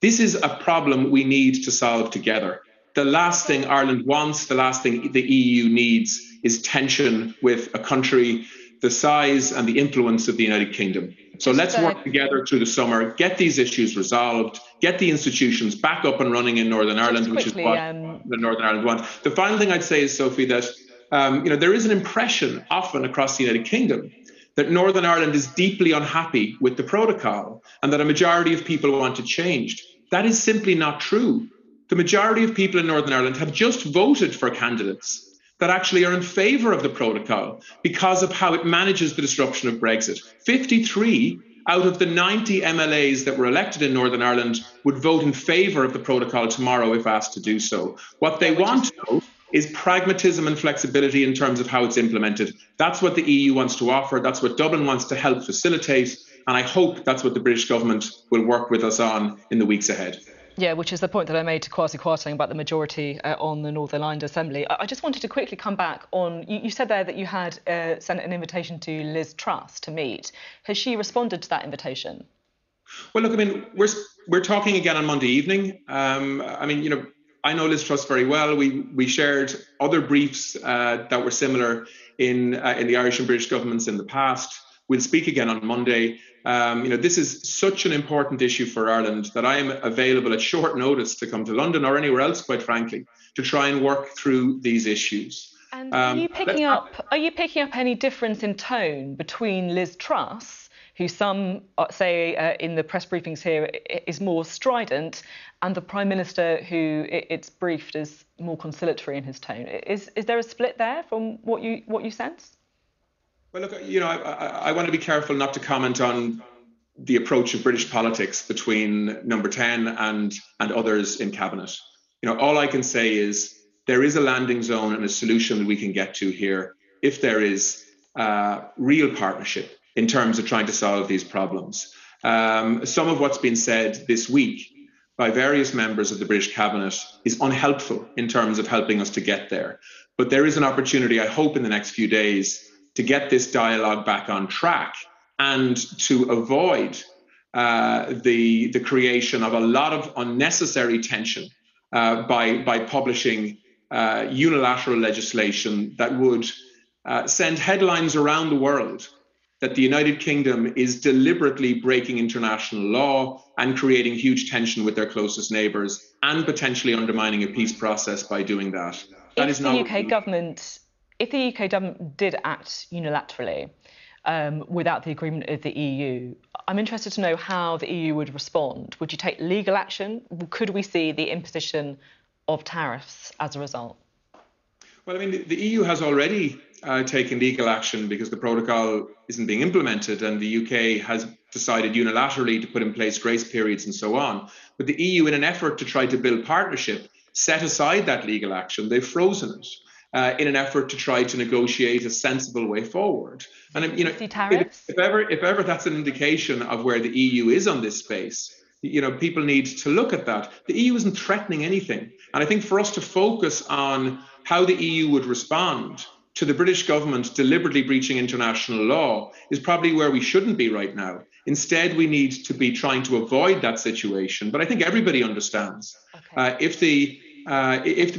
this is a problem we need to solve together. The last thing Ireland wants, the last thing the EU needs is tension with a country the size and the influence of the United Kingdom. So let's work together through the summer, get these issues resolved, get the institutions back up and running in Northern Ireland, which is what the Northern Ireland want. The final thing I'd say is, Sophie, that there is an impression often across the United Kingdom that Northern Ireland is deeply unhappy with the protocol and that a majority of people want it changed. That is simply not true. The majority of people in Northern Ireland have just voted for candidates that actually are in favour of the protocol because of how it manages the disruption of Brexit. 53 out of the 90 MLAs that were elected in Northern Ireland would vote in favour of the protocol tomorrow if asked to do so. What they want, though, is pragmatism and flexibility in terms of how it's implemented. That's what the EU wants to offer. That's what Dublin wants to help facilitate. And I hope that's what the British government will work with us on in the weeks ahead. Yeah, which is the point that I made to Kwasi Kwarteng about the majority on the Northern Ireland Assembly. I just wanted to quickly come back on, you said there that you had sent an invitation to Liz Truss to meet. Has she responded to that invitation? Well, look, I mean, we're talking again on Monday evening. I know Liz Truss very well. We shared other briefs that were similar in the Irish and British governments in the past. We'll speak again on Monday. This is such an important issue for Ireland that I am available at short notice to come to London or anywhere else, quite frankly, to try and work through these issues. And are you picking up any difference in tone between Liz Truss, who some say in the press briefings here is more strident, and the Prime Minister, who it's briefed as more conciliatory in his tone? Is there a split there from what you sense? Well, look, I want to be careful not to comment on the approach of British politics between Number 10 and others in Cabinet. All I can say is there is a landing zone and a solution that we can get to here if there is real partnership in terms of trying to solve these problems. Some of what's been said this week by various members of the British Cabinet is unhelpful in terms of helping us to get there. But there is an opportunity, I hope, in the next few days to get this dialogue back on track and to avoid the creation of a lot of unnecessary tension by publishing unilateral legislation that would send headlines around the world that the United Kingdom is deliberately breaking international law and creating huge tension with their closest neighbours and potentially undermining a peace process by doing that. If the UK government did act unilaterally without the agreement of the EU, I'm interested to know how the EU would respond. Would you take legal action? Could we see the imposition of tariffs as a result? Well, I mean, the EU has already taken legal action because the protocol isn't being implemented, and the UK has decided unilaterally to put in place grace periods and so on. But the EU, in an effort to try to build partnership, set aside that legal action. They've frozen it. In an effort to try to negotiate a sensible way forward. And if ever that's an indication of where the EU is on this space, people need to look at that. The EU isn't threatening anything. And I think for us to focus on how the EU would respond to the British government deliberately breaching international law is probably where we shouldn't be right now. Instead, we need to be trying to avoid that situation. But I think everybody understands if the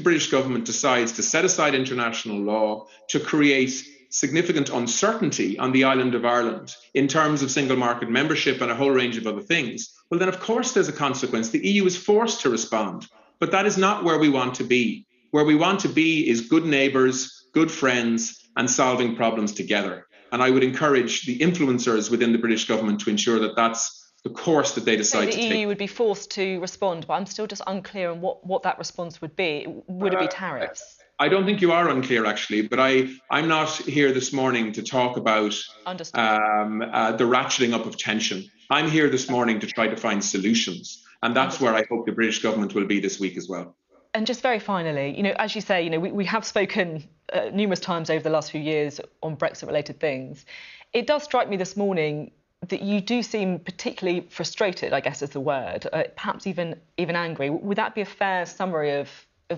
British government decides to set aside international law to create significant uncertainty on the island of Ireland in terms of single market membership and a whole range of other things, well, then, of course, there's a consequence. The EU is forced to respond. But that is not where we want to be. Where we want to be is good neighbours, good friends, and solving problems together. And I would encourage the influencers within the British government to ensure that that's the course that they decide to take. The EU would be forced to respond, but I'm still just unclear on what that response would be. Would it be tariffs? I don't think you are unclear, actually, but I'm not here this morning to talk about the ratcheting up of tension. I'm here this morning to try to find solutions, and that's where I hope the British government will be this week as well. And just very finally, as you say, we have spoken numerous times over the last few years on Brexit-related things. It does strike me this morning that you do seem particularly frustrated, I guess is the word, perhaps even angry. Would that be a fair summary of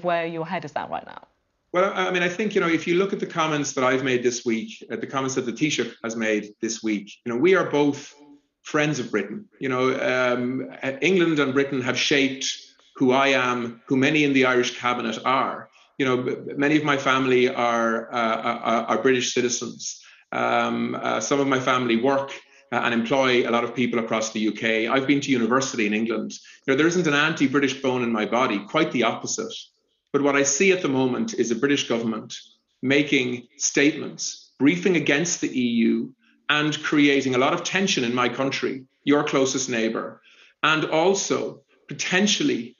where your head is at right now? Well, I mean, I think, if you look at the comments that I've made this week, the comments that the Taoiseach has made this week, we are both friends of Britain. England and Britain have shaped who I am, who many in the Irish cabinet are. Many of my family are British citizens. Some of my family work and employ a lot of people across the UK. I've been to university in England. There isn't an anti-British bone in my body, quite the opposite. But what I see at the moment is a British government making statements, briefing against the EU and creating a lot of tension in my country, your closest neighbour, and also potentially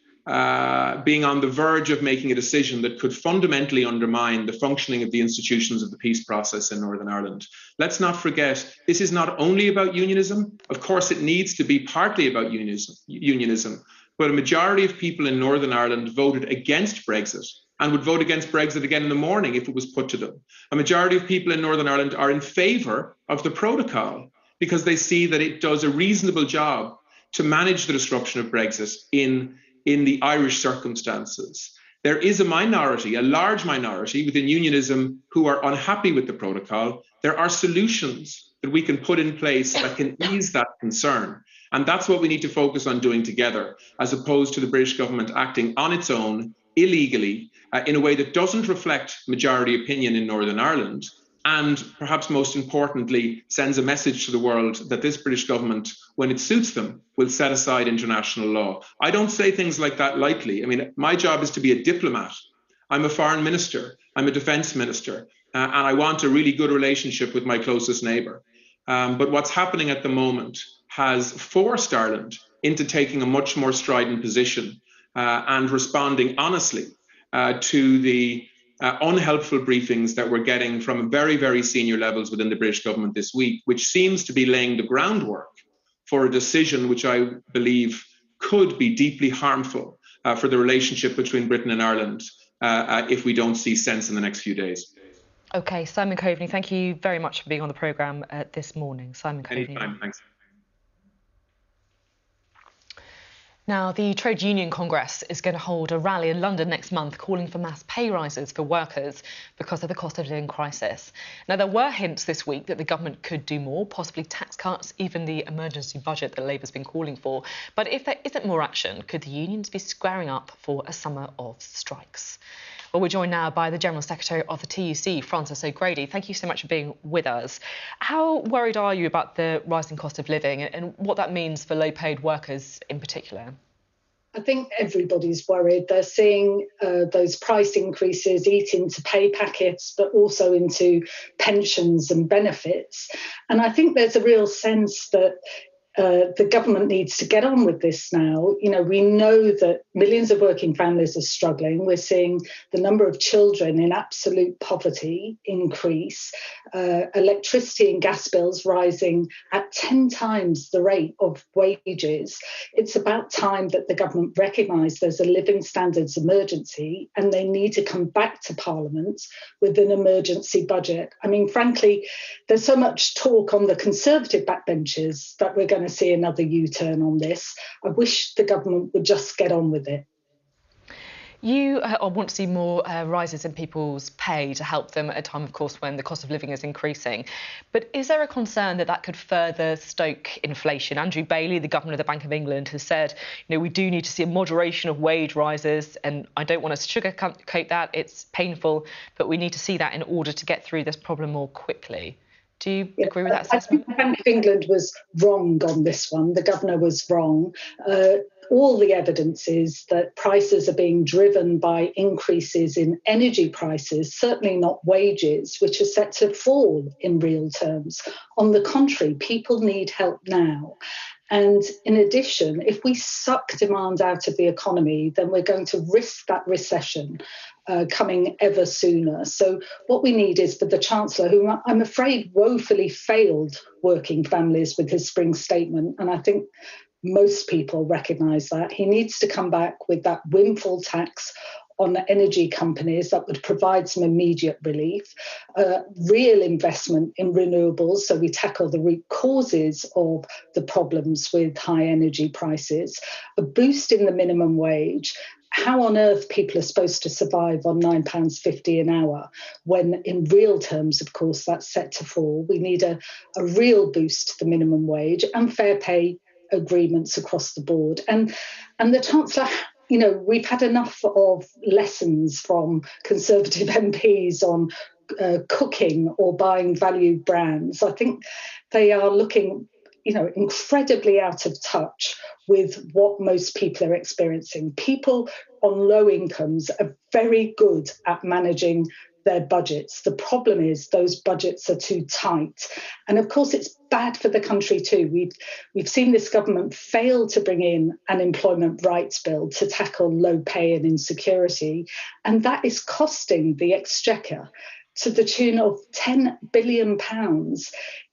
being on the verge of making a decision that could fundamentally undermine the functioning of the institutions of the peace process in Northern Ireland. Let's not forget, this is not only about unionism. Of course, it needs to be partly about unionism, but a majority of people in Northern Ireland voted against Brexit and would vote against Brexit again in the morning if it was put to them. A majority of people in Northern Ireland are in favour of the protocol because they see that it does a reasonable job to manage the disruption of Brexit in the Irish circumstances. There is a minority, a large minority within unionism who are unhappy with the protocol. There are solutions that we can put in place that can ease that concern. And that's what we need to focus on doing together, as opposed to the British government acting on its own, illegally, in a way that doesn't reflect majority opinion in Northern Ireland, and perhaps most importantly, sends a message to the world that this British government, when it suits them, will set aside international law. I don't say things like that lightly. I mean, my job is to be a diplomat. I'm a foreign minister. I'm a defence minister. And I want a really good relationship with my closest neighbour. But what's happening at the moment has forced Ireland into taking a much more strident position and responding honestly to the unhelpful briefings that we're getting from very, very senior levels within the British government this week, which seems to be laying the groundwork for a decision which I believe could be deeply harmful for the relationship between Britain and Ireland if we don't see sense in the next few days. OK, Simon Coveney, thank you very much for being on the programme this morning. Simon Coveney. Anytime, thanks. Now, the Trade Union Congress is going to hold a rally in London next month calling for mass pay rises for workers because of the cost of living crisis. Now, there were hints this week that the government could do more, possibly tax cuts, even the emergency budget that Labour's been calling for. But if there isn't more action, could the unions be squaring up for a summer of strikes? Well, we're joined now by the General Secretary of the TUC, Frances O'Grady. Thank you so much for being with us. How worried are you about the rising cost of living and what that means for low-paid workers in particular? I think everybody's worried. They're seeing those price increases eat into pay packets, but also into pensions and benefits. And I think there's a real sense that the government needs to get on with this now. You know, we know that millions of working families are struggling. We're seeing the number of children in absolute poverty increase, electricity and gas bills rising at 10 times the rate of wages. It's about time that the government recognise there's a living standards emergency and they need to come back to Parliament with an emergency budget. I mean, frankly, there's so much talk on the Conservative backbenches that we're going to see another U-turn on this. I wish the government would just get on with it. You want to see more rises in people's pay to help them at a time, of course, when the cost of living is increasing. But is there a concern that that could further stoke inflation? Andrew Bailey, the Governor of the Bank of England, has said, you know, we do need to see a moderation of wage rises. And I don't want to sugarcoat that. It's painful, but we need to see that in order to get through this problem more quickly. Do you agree with that assessment? I think the Bank of England was wrong on this one. The Governor was wrong. All the evidence is that prices are being driven by increases in energy prices, certainly not wages, which are set to fall in real terms. On the contrary, people need help now. And in addition, if we suck demand out of the economy, then we're going to risk that recession coming ever sooner. So what we need is for the Chancellor, who I'm afraid woefully failed working families with his spring statement, and I think most people recognise that, he needs to come back with that windfall tax on energy companies that would provide some immediate relief, real investment in renewables so we tackle the root causes of the problems with high energy prices, a boost in the minimum wage. How on earth people are supposed to survive on £9.50 an hour when in real terms, of course, that's set to fall. We need a real boost to the minimum wage and fair pay agreements across the board. And the Chancellor, you know, we've had enough of lessons from Conservative MPs on cooking or buying value brands. I think they are looking, you know, incredibly out of touch with what most people are experiencing. People on low incomes are very good at managing their budgets. The problem is those budgets are too tight. And of course, it's bad for the country too. We've seen this government fail to bring in an employment rights bill to tackle low pay and insecurity. And that is costing the Exchequer to the tune of £10 billion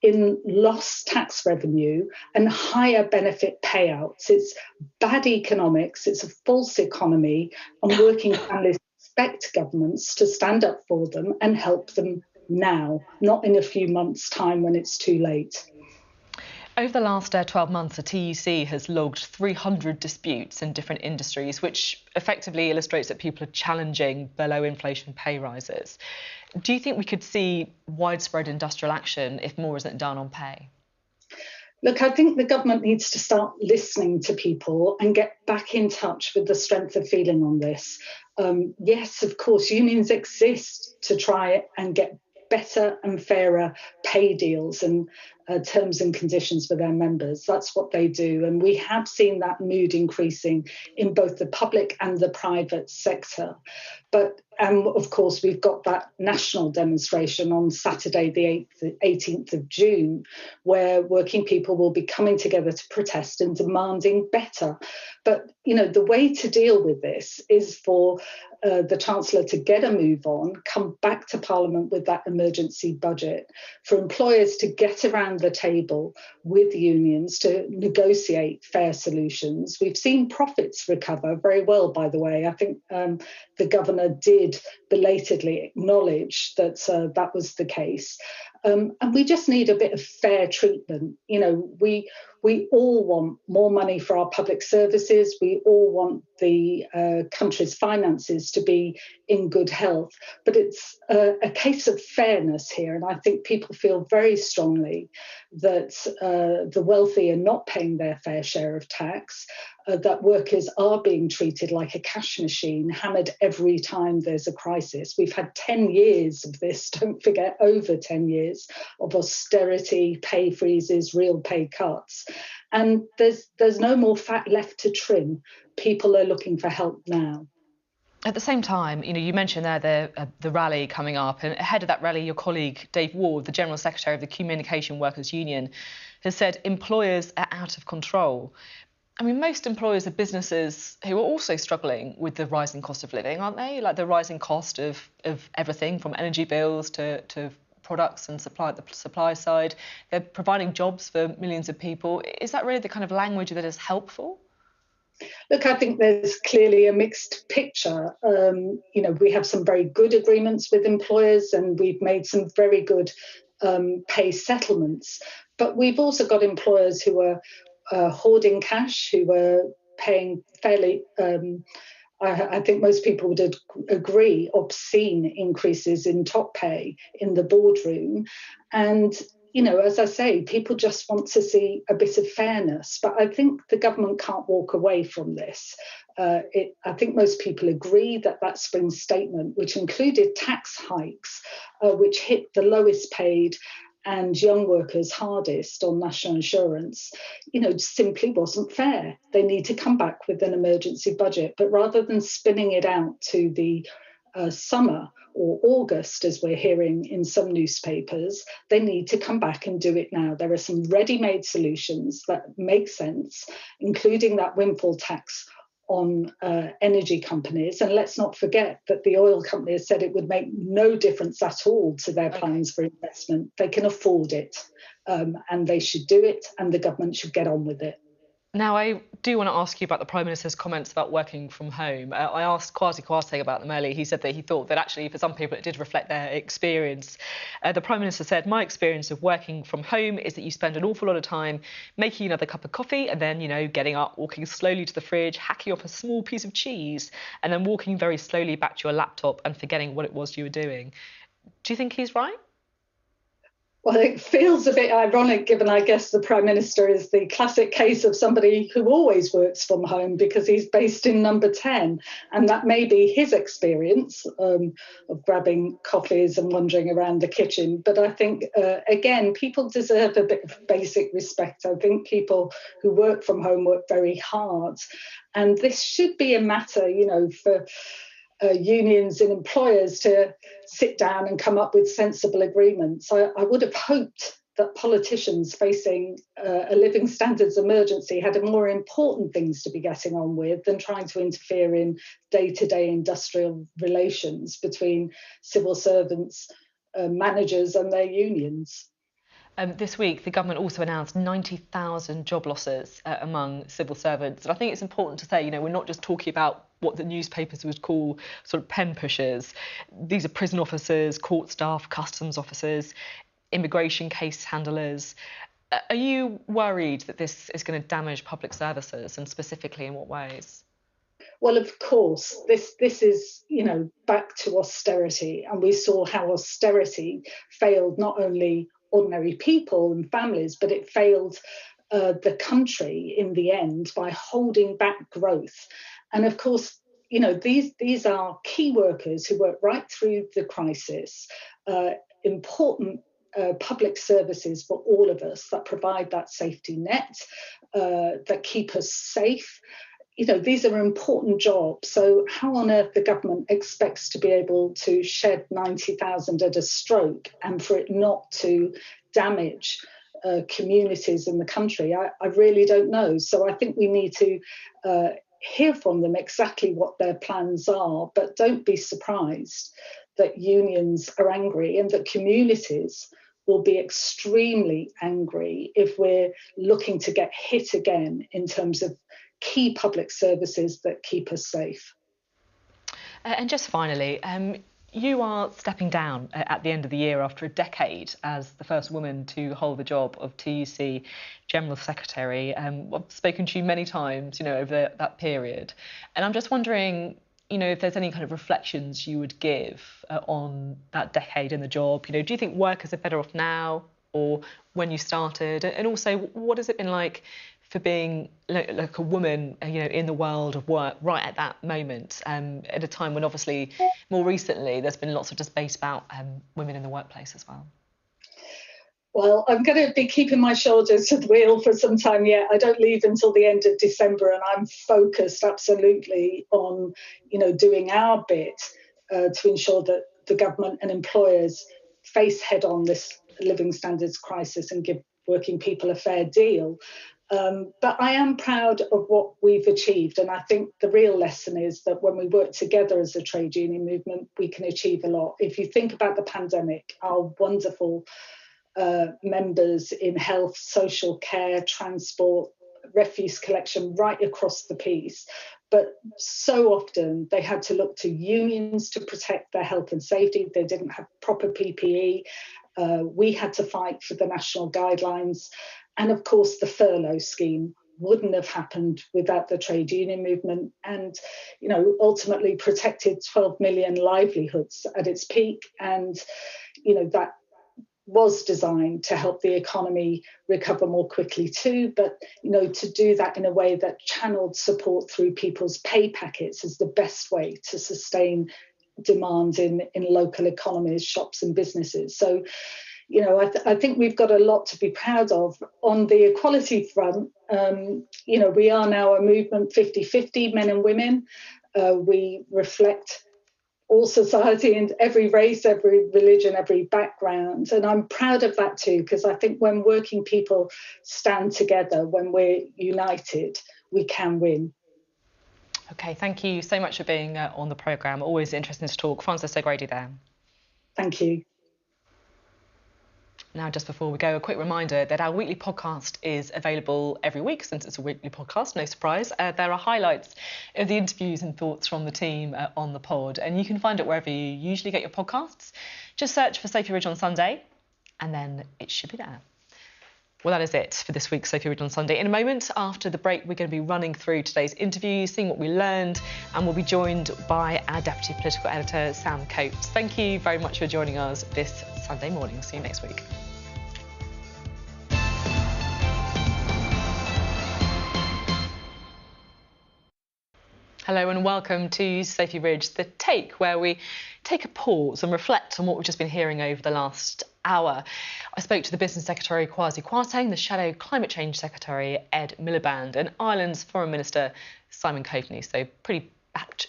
in lost tax revenue and higher benefit payouts. It's bad economics, it's a false economy, and working families expect governments to stand up for them and help them now, not in a few months' time when it's too late. Over the last 12 months, the TUC has logged 300 disputes in different industries, which effectively illustrates that people are challenging below inflation pay rises. Do you think we could see widespread industrial action if more isn't done on pay? Look, I think the government needs to start listening to people and get back in touch with the strength of feeling on this. Yes, of course, unions exist to try and get better and fairer pay deals and terms and conditions for their members. That's what they do. And we have seen that mood increasing in both the public and the private sector. But of course, we've got that national demonstration on Saturday, the 18th of June, where working people will be coming together to protest and demanding better. But, you know, the way to deal with this is for the Chancellor to get a move on, come back to Parliament with that emergency budget, for employers to get around the table with unions to negotiate fair solutions. We've seen profits recover very well, by the way. I think the governor did belatedly acknowledge that that was the case. And we just need a bit of fair treatment. You know, we all want more money for our public services. We all want the country's finances to be in good health. But it's a case of fairness here. And I think people feel very strongly that the wealthy are not paying their fair share of tax, that workers are being treated like a cash machine, hammered every time there's a crisis. We've had 10 years of this, don't forget, over 10 years of austerity, pay freezes, real pay cuts. And there's no more fat left to trim. People are looking for help now. At the same time, you know, you mentioned there the rally coming up, and ahead of that rally, your colleague Dave Ward, the General Secretary of the Communication Workers Union, has said employers are out of control. I mean, most employers are businesses who are also struggling with the rising cost of living, aren't they? Like the rising cost of everything from energy bills to products and supply, the supply side. They're providing jobs for millions of people. Is that really the kind of language that is helpful? Look, I think there's clearly a mixed picture. You know, we have some very good agreements with employers and we've made some very good pay settlements. But we've also got employers who are hoarding cash, who are paying fairly, I think most people would agree, obscene increases in top pay in the boardroom. And, you know, as I say, people just want to see a bit of fairness. But I think the government can't walk away from this. I think most people agree that that spring statement, which included tax hikes, which hit the lowest paid and young workers hardest on national insurance, you know, simply wasn't fair. They need to come back with an emergency budget. But rather than spinning it out to the summer or August, as we're hearing in some newspapers, they need to come back and do it now. There are some ready-made solutions that make sense, including that windfall tax on energy companies. And let's not forget that the oil companies said it would make no difference at all to their plans for investment. They can afford it and they should do it, and the government should get on with it. Now, I do want to ask you about the Prime Minister's comments about working from home. I asked Kwasi Kwarteng about them earlier. He said that he thought that actually for some people it did reflect their experience. The Prime Minister said, "My experience of working from home is that you spend an awful lot of time making another cup of coffee and then, you know, getting up, walking slowly to the fridge, hacking off a small piece of cheese and then walking very slowly back to your laptop and forgetting what it was you were doing." Do you think he's right? Well, it feels a bit ironic, given, I guess, the Prime Minister is the classic case of somebody who always works from home because he's based in number 10. And that may be his experience of grabbing coffees and wandering around the kitchen. But I think, again, people deserve a bit of basic respect. I think people who work from home work very hard. And this should be a matter, you know, for unions and employers to sit down and come up with sensible agreements. I would have hoped that politicians facing a living standards emergency had more important things to be getting on with than trying to interfere in day-to-day industrial relations between civil servants, managers and their unions. This week, the government also announced 90,000 job losses among civil servants. And I think it's important to say, we're not just talking about what the newspapers would call sort of pen pushers. These are prison officers, court staff, customs officers, immigration case handlers. Are you worried that this is going to damage public services, and specifically in what ways? Well, of course, this is, back to austerity. And we saw how austerity failed not only ordinary people and families, but it failed the country in the end by holding back growth. And of course, these are key workers who work right through the crisis, important public services for all of us that provide that safety net, that keep us safe. These are important jobs. So how on earth the government expects to be able to shed 90,000 at a stroke and for it not to damage communities in the country, I really don't know. So I think we need to hear from them exactly what their plans are, but don't be surprised that unions are angry and that communities will be extremely angry if we're looking to get hit again in terms of key public services that keep us safe. And just finally, you are stepping down at the end of the year after a decade as the first woman to hold the job of TUC General Secretary. I've spoken to you many times, over that period. And I'm just wondering, if there's any kind of reflections you would give on that decade in the job. Do you think workers are better off now or when you started? And also, what has it been like for being like a woman, in the world of work right at that moment, at a time when obviously more recently there's been lots of debate about women in the workplace as well? Well, I'm going to be keeping my shoulders to the wheel for some time yet. I don't leave until the end of December, and I'm focused absolutely on, doing our bit to ensure that the government and employers face head-on this living standards crisis and give working people a fair deal. But I am proud of what we've achieved. And I think the real lesson is that when we work together as a trade union movement, we can achieve a lot. If you think about the pandemic, our wonderful members in health, social care, transport, refuse collection, right across the piece. But so often they had to look to unions to protect their health and safety. They didn't have proper PPE. We had to fight for the national guidelines. And of course, the furlough scheme wouldn't have happened without the trade union movement and, ultimately protected 12 million livelihoods at its peak. And, that was designed to help the economy recover more quickly too. But, to do that in a way that channeled support through people's pay packets is the best way to sustain demand in local economies, shops and businesses. So, I think we've got a lot to be proud of. On the equality front, we are now a movement 50-50, men and women. We reflect all society and every race, every religion, every background. And I'm proud of that too, because I think when working people stand together, when we're united, we can win. OK, thank you so much for being on the programme. Always interesting to talk. Frances O'Grady there. Thank you. Now, just before we go, a quick reminder that our weekly podcast is available every week, since it's a weekly podcast, no surprise. There are highlights of the interviews and thoughts from the team on the pod, and you can find it wherever you usually get your podcasts. Just search for Sophy Ridge on Sunday, and then it should be there. Well, that is it for this week's Sophy Ridge on Sunday. In a moment, after the break, we're going to be running through today's interviews, seeing what we learned, and we'll be joined by our Deputy Political Editor, Sam Coates. Thank you very much for joining us this Sunday morning. See you next week. Hello and welcome to Sophy Ridge, The Take, where we take a pause and reflect on what we've just been hearing over the last hour. I spoke to the Business Secretary Kwasi Kwarteng, the Shadow Climate Change Secretary Ed Miliband, and Ireland's Foreign Minister Simon Coveney. So pretty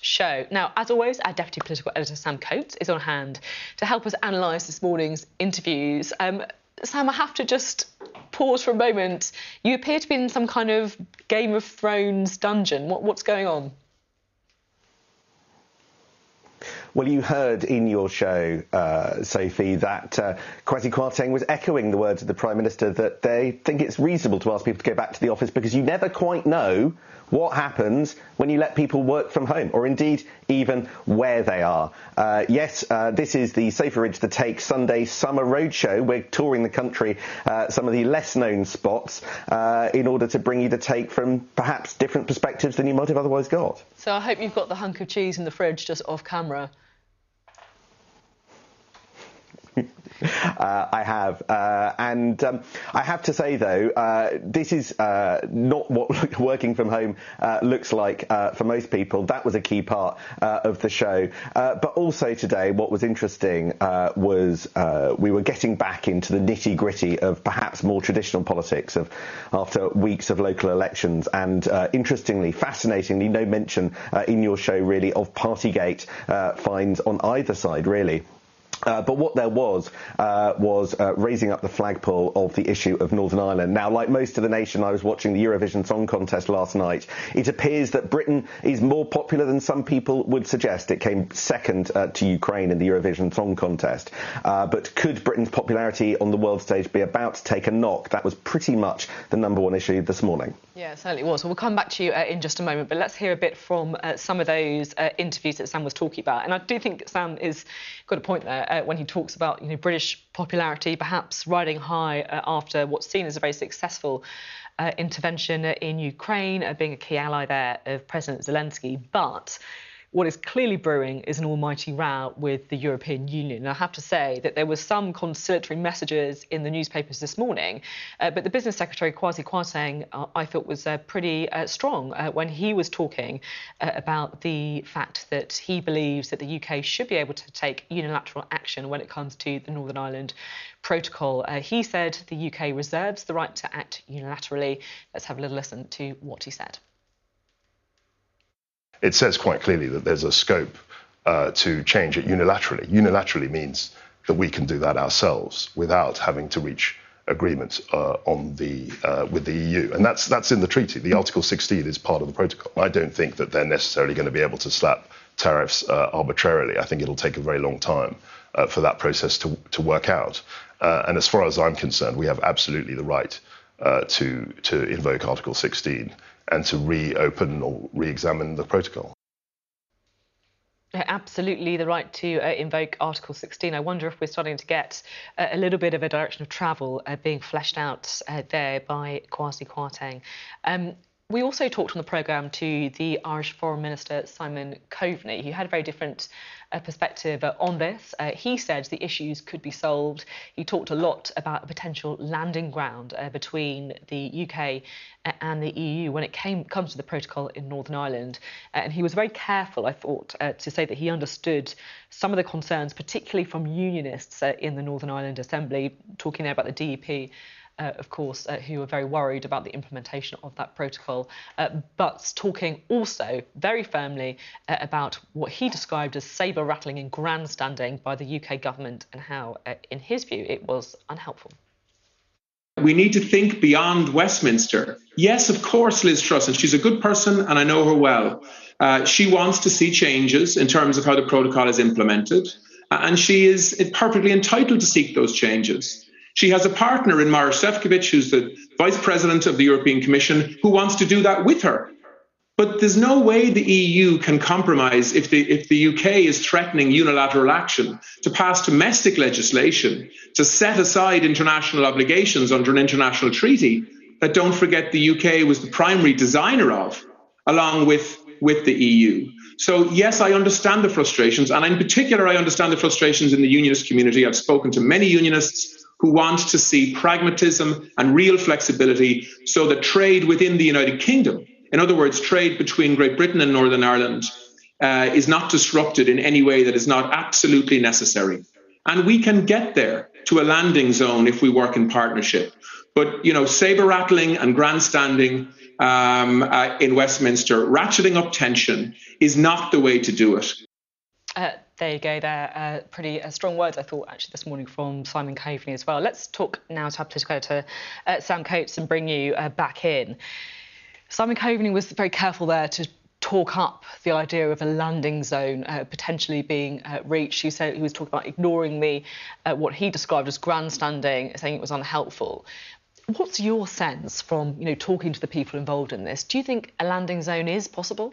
show. Now, as always, our deputy political editor Sam Coates is on hand to help us analyse this morning's interviews. Sam, I have to just pause for a moment. You appear to be in some kind of Game of Thrones dungeon. What's going on? Well, you heard in your show, Sophie, that Kwasi Kwarteng was echoing the words of the Prime Minister that they think it's reasonable to ask people to go back to the office because you never quite know what happens when you let people work from home, or indeed even where they are. Yes, this is the Safer Ridge The Take Sunday Summer Roadshow. We're touring the country, some of the less known spots, in order to bring you the take from perhaps different perspectives than you might have otherwise got. So I hope you've got the hunk of cheese in the fridge just off camera. I have, and I have to say though, this is not what working from home looks like for most people. That was a key part of the show, but also today what was interesting was we were getting back into the nitty-gritty of perhaps more traditional politics after weeks of local elections, and interestingly, fascinatingly, no mention in your show really of Partygate fines on either side really. But what there was raising up the flagpole of the issue of Northern Ireland. Now, like most of the nation, I was watching the Eurovision Song Contest last night. It appears that Britain is more popular than some people would suggest. It came second to Ukraine in the Eurovision Song Contest. But could Britain's popularity on the world stage be about to take a knock? That was pretty much the number one issue this morning. Yeah, it certainly was. Well, we'll come back to you in just a moment, but let's hear a bit from some of those interviews that Sam was talking about. And I do think Sam has got a point there when he talks about, British popularity perhaps riding high after what's seen as a very successful intervention in Ukraine, being a key ally there of President Zelensky. But what is clearly brewing is an almighty row with the European Union. And I have to say that there were some conciliatory messages in the newspapers this morning, but the Business Secretary, Kwasi Kwarteng, I thought was pretty strong when he was talking about the fact that he believes that the UK should be able to take unilateral action when it comes to the Northern Ireland Protocol. He said the UK reserves the right to act unilaterally. Let's have a little listen to what he said. It says quite clearly that there's a scope to change it unilaterally. Unilaterally means that we can do that ourselves without having to reach agreement with the EU. And that's in the treaty. The Article 16 is part of the protocol. I don't think that they're necessarily going to be able to slap tariffs arbitrarily. I think it'll take a very long time for that process to work out. And as far as I'm concerned, we have absolutely the right to invoke Article 16 and to reopen or re-examine the protocol. Absolutely the right to invoke Article 16. I wonder if we're starting to get a little bit of a direction of travel being fleshed out there by Kwasi Kwarteng. We also talked on the programme to the Irish Foreign Minister, Simon Coveney, who had a very different perspective on this. He said the issues could be solved. He talked a lot about a potential landing ground between the UK and the EU when it comes to the protocol in Northern Ireland. And he was very careful, I thought, to say that he understood some of the concerns, particularly from unionists in the Northern Ireland Assembly, talking there about the DEP. Of course, who are very worried about the implementation of that protocol, but talking also very firmly about what he described as sabre-rattling and grandstanding by the UK government and how, in his view, it was unhelpful. We need to think beyond Westminster. Yes, of course, Liz Truss, and she's a good person and I know her well. She wants to see changes in terms of how the protocol is implemented, and she is perfectly entitled to seek those changes. She has a partner in Maroš Šefčovič, who's the Vice President of the European Commission, who wants to do that with her. But there's no way the EU can compromise if the UK is threatening unilateral action to pass domestic legislation, to set aside international obligations under an international treaty that, don't forget, the UK was the primary designer of, along with the EU. So, yes, I understand the frustrations, and in particular, I understand the frustrations in the unionist community. I've spoken to many unionists who want to see pragmatism and real flexibility so that trade within the United Kingdom, in other words, trade between Great Britain and Northern Ireland, is not disrupted in any way that is not absolutely necessary. And we can get there to a landing zone if we work in partnership. But, sabre-rattling and grandstanding in Westminster. Ratcheting up tension is not the way to do it. There you go there. Pretty strong words, I thought, actually, this morning from Simon Coveney as well. Let's talk now to our political editor, Sam Coates, and bring you back in. Simon Coveney was very careful there to talk up the idea of a landing zone potentially being reached. He said he was talking about ignoring the what he described as grandstanding, saying it was unhelpful. What's your sense from talking to the people involved in this? Do you think a landing zone is possible?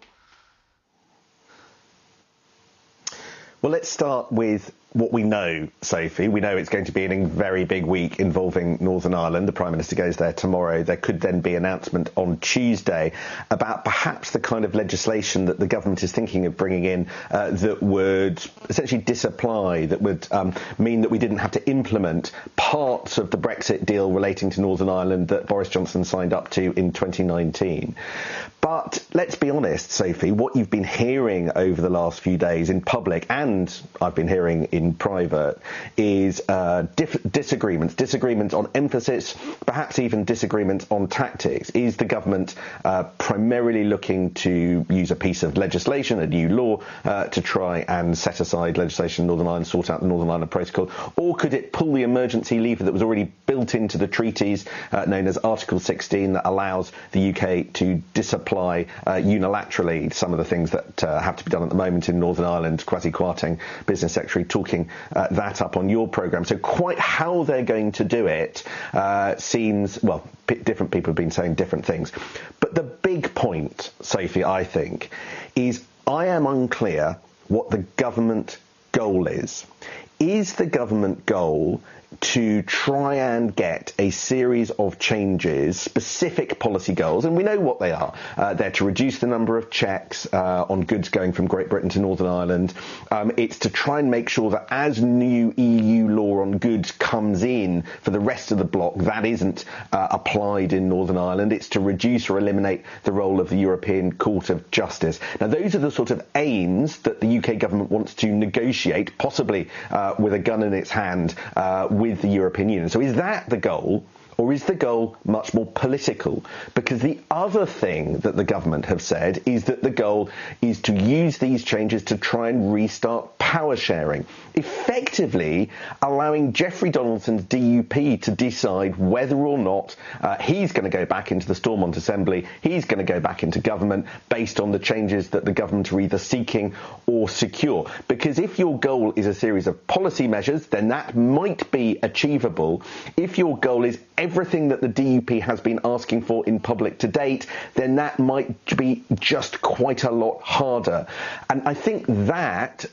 Well, let's start with what we know, Sophie. We know it's going to be a very big week involving Northern Ireland. The Prime Minister goes there tomorrow. There could then be an announcement on Tuesday about perhaps the kind of legislation that the government is thinking of bringing in that would essentially disapply, that would mean that we didn't have to implement parts of the Brexit deal relating to Northern Ireland that Boris Johnson signed up to in 2019. But let's be honest, Sophie, what you've been hearing over the last few days in public, and I've been hearing in private, is disagreements on emphasis, perhaps even disagreements on tactics. Is the government primarily looking to use a piece of legislation, a new law, to try and set aside legislation in Northern Ireland, sort out the Northern Ireland Protocol, or could it pull the emergency lever that was already built into the treaties, known as Article 16, that allows the UK to disapply unilaterally some of the things that have to be done at the moment in Northern Ireland? Kwasi Kwarteng, Business Secretary, talking that up on your programme. So quite how they're going to do it seems, well, different people have been saying different things. But the big point, Sophie, I think, is I am unclear what the government goal is. Is the government goal to try and get a series of changes, specific policy goals, and we know what they are. They're to reduce the number of checks on goods going from Great Britain to Northern Ireland. It's to try and make sure that as new EU law on goods comes in for the rest of the bloc, that isn't applied in Northern Ireland. It's to reduce or eliminate the role of the European Court of Justice. Now, those are the sort of aims that the UK government wants to negotiate, possibly with a gun in its hand, with the European Union. So is that the goal, or is the goal much more political? Because the other thing that the government have said is that the goal is to use these changes to try and restart power sharing, effectively allowing Jeffrey Donaldson's DUP to decide whether or not he's going to go back into the Stormont Assembly, he's going to go back into government based on the changes that the government are either seeking or secure. Because if your goal is a series of policy measures, then that might be achievable. If your goal is everything that the DUP has been asking for in public to date, then that might be just quite a lot harder. And I think that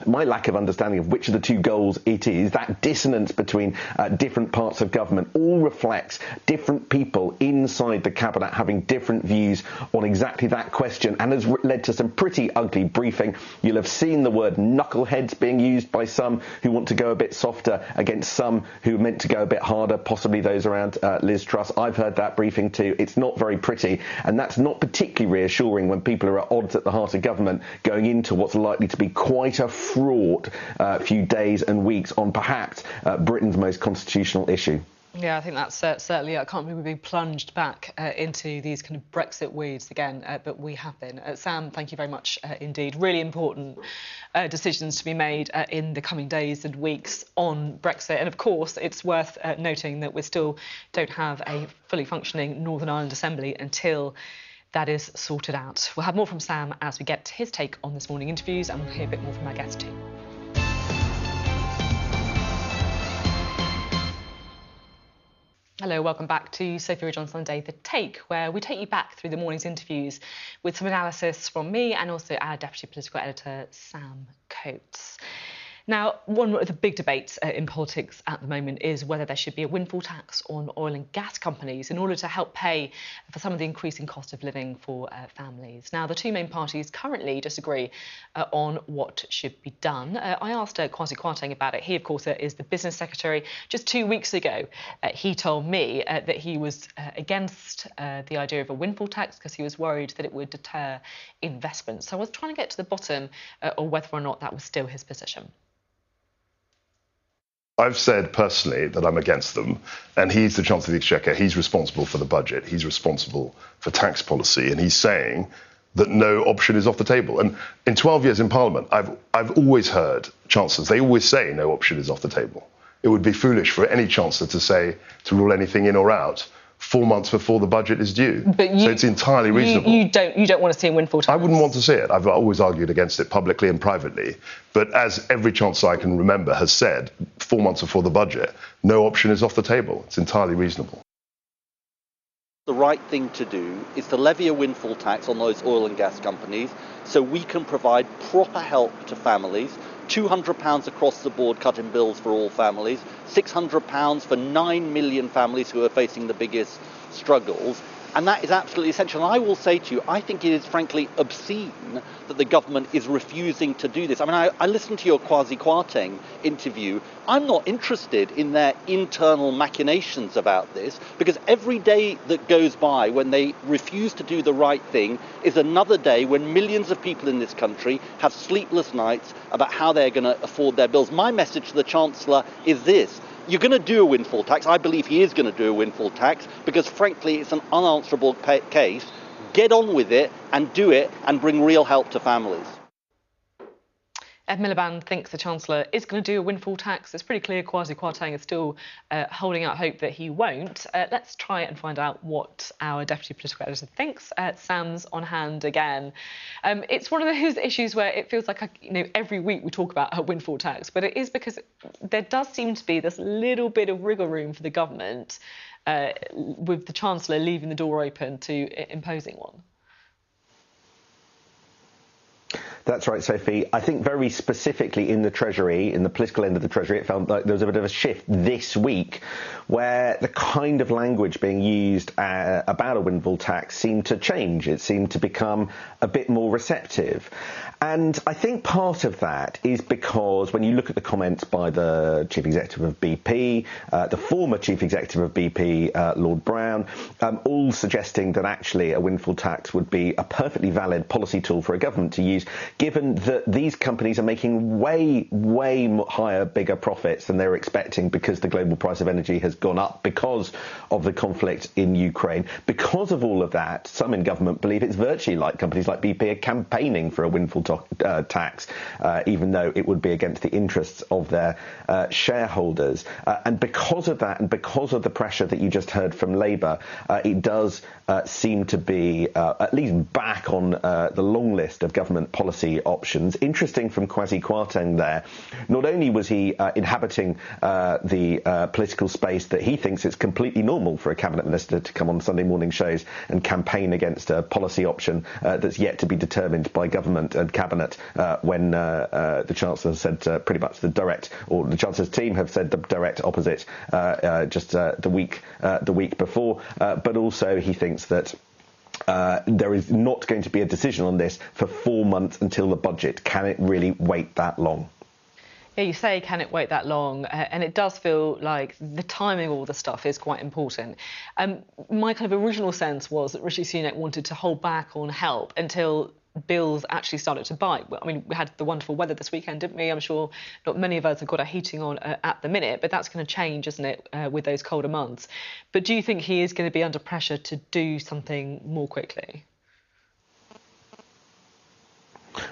my lack of understanding of which of the two goals it is, that dissonance between different parts of government, all reflects different people inside the cabinet having different views on exactly that question, and has led to some pretty ugly briefing. You'll have seen the word knuckleheads being used by some who want to go a bit softer against some who are meant to go a bit harder, possibly those around Liz Truss. I've heard that briefing too. It's not very pretty, and that's not particularly reassuring when people are at odds at the heart of government going into what's likely to be quite a fraught few days and weeks on perhaps Britain's most constitutional issue. Yeah, I think that's certainly, I can't believe we've been plunged back into these kind of Brexit weeds again, but we have been. Sam, thank you very much indeed. Really important decisions to be made in the coming days and weeks on Brexit. And of course, it's worth noting that we still don't have a fully functioning Northern Ireland Assembly until that is sorted out. We'll have more from Sam as we get his take on this morning interviews, and we'll hear a bit more from our guest too. Hello, welcome back to Sophy Ridge on Sunday, The Take, where we take you back through the morning's interviews with some analysis from me and also our Deputy Political Editor, Sam Coates. Now, one of the big debates in politics at the moment is whether there should be a windfall tax on oil and gas companies in order to help pay for some of the increasing cost of living for families. Now, the two main parties currently disagree on what should be done. I asked Kwasi Kwarteng about it. He, of course, is the Business Secretary. Just 2 weeks ago, he told me that he was against the idea of a windfall tax because he was worried that it would deter investment. So I was trying to get to the bottom of whether or not that was still his position. I've said personally that I'm against them, and he's the Chancellor of the Exchequer. He's responsible for the budget. He's responsible for tax policy, and he's saying that no option is off the table. And in 12 years in Parliament, I've always heard chancellors, they always say no option is off the table. It would be foolish for any chancellor to rule anything in or out 4 months before the budget is due. So it's entirely reasonable. You don't want to see a windfall tax? I wouldn't want to see it. I've always argued against it publicly and privately. But as every chancellor I can remember has said, 4 months before the budget, no option is off the table. It's entirely reasonable. The right thing to do is to levy a windfall tax on those oil and gas companies so we can provide proper help to families. £200 across the board cut in bills for all families, £600 for 9 million families who are facing the biggest struggles. And that is absolutely essential. And I will say to you, I think it is frankly obscene that the government is refusing to do this. I mean, I listened to your Kwasi Kwarteng interview. I'm not interested in their internal machinations about this, because every day that goes by when they refuse to do the right thing is another day when millions of people in this country have sleepless nights about how they're going to afford their bills. My message to the Chancellor is this. You're going to do a windfall tax. I believe he is going to do a windfall tax because, frankly, it's an unanswerable case. Get on with it and do it and bring real help to families. Ed Miliband thinks the Chancellor is going to do a windfall tax. It's pretty clear Kwasi Kwarteng is still holding out hope that he won't. Let's try and find out what our Deputy Political Editor thinks. Sam's on hand again. It's one of those issues where it feels like every week we talk about a windfall tax, but it is because there does seem to be this little bit of wriggle room for the government with the Chancellor leaving the door open to imposing one. That's right, Sophie. I think very specifically in the Treasury, in the political end of the Treasury, it felt like there was a bit of a shift this week where the kind of language being used about a windfall tax seemed to change. It seemed to become a bit more receptive. And I think part of that is because when you look at the comments by the Chief Executive of BP, the former Chief Executive of BP, Lord Brown, all suggesting that actually a windfall tax would be a perfectly valid policy tool for a government to use, given that these companies are making way higher, bigger profits than they were expecting because the global price of energy has gone up because of the conflict in Ukraine. Because of all of that, some in government believe it's virtually like companies like BP are campaigning for a windfall tax, even though it would be against the interests of their shareholders. And because of that, and because of the pressure that you just heard from Labour, it does seem to be at least back on the long list of government policy options. Interesting from Kwasi Kwarteng there. Not only was he inhabiting the political space that he thinks it's completely normal for a cabinet minister to come on Sunday morning shows and campaign against a policy option that's yet to be determined by government and cabinet, when the Chancellor said pretty much the direct, or the Chancellor's team have said the direct opposite just the week before. But also he thinks that there is not going to be a decision on this for 4 months until the budget. Can it really wait that long? Yeah, you say, can it wait that long? And it does feel like the timing of all the stuff is quite important. My kind of original sense was that Rishi Sunak wanted to hold back on help until bills actually started to bite. Well, I mean, we had the wonderful weather this weekend, didn't we? I'm sure not many of us have got our heating on at the minute, but that's going to change, isn't it, with those colder months? But do you think he is going to be under pressure to do something more quickly?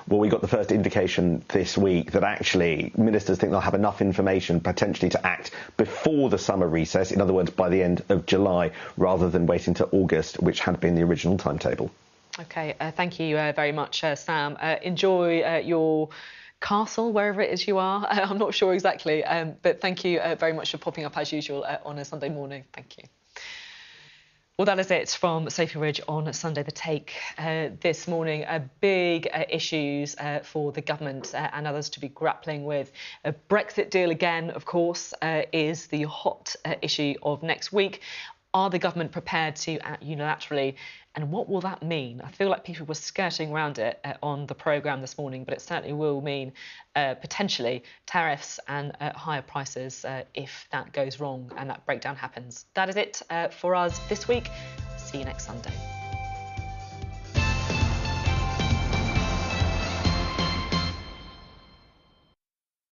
Well, we got the first indication this week that actually ministers think they'll have enough information potentially to act before the summer recess, in other words, by the end of July, rather than waiting to August, which had been the original timetable. OK, thank you very much, Sam. Enjoy your castle, wherever it is you are. I'm not sure exactly, but thank you very much for popping up as usual on a Sunday morning. Thank you. Well, that is it from Sophy Ridge on Sunday The Take this morning. Big issues for the government and others to be grappling with. A Brexit deal again, of course, is the hot issue of next week. Are the government prepared to act unilaterally? And what will that mean? I feel like people were skirting around it on the programme this morning, but it certainly will mean potentially tariffs and higher prices if that goes wrong and that breakdown happens. That is it for us this week. See you next Sunday.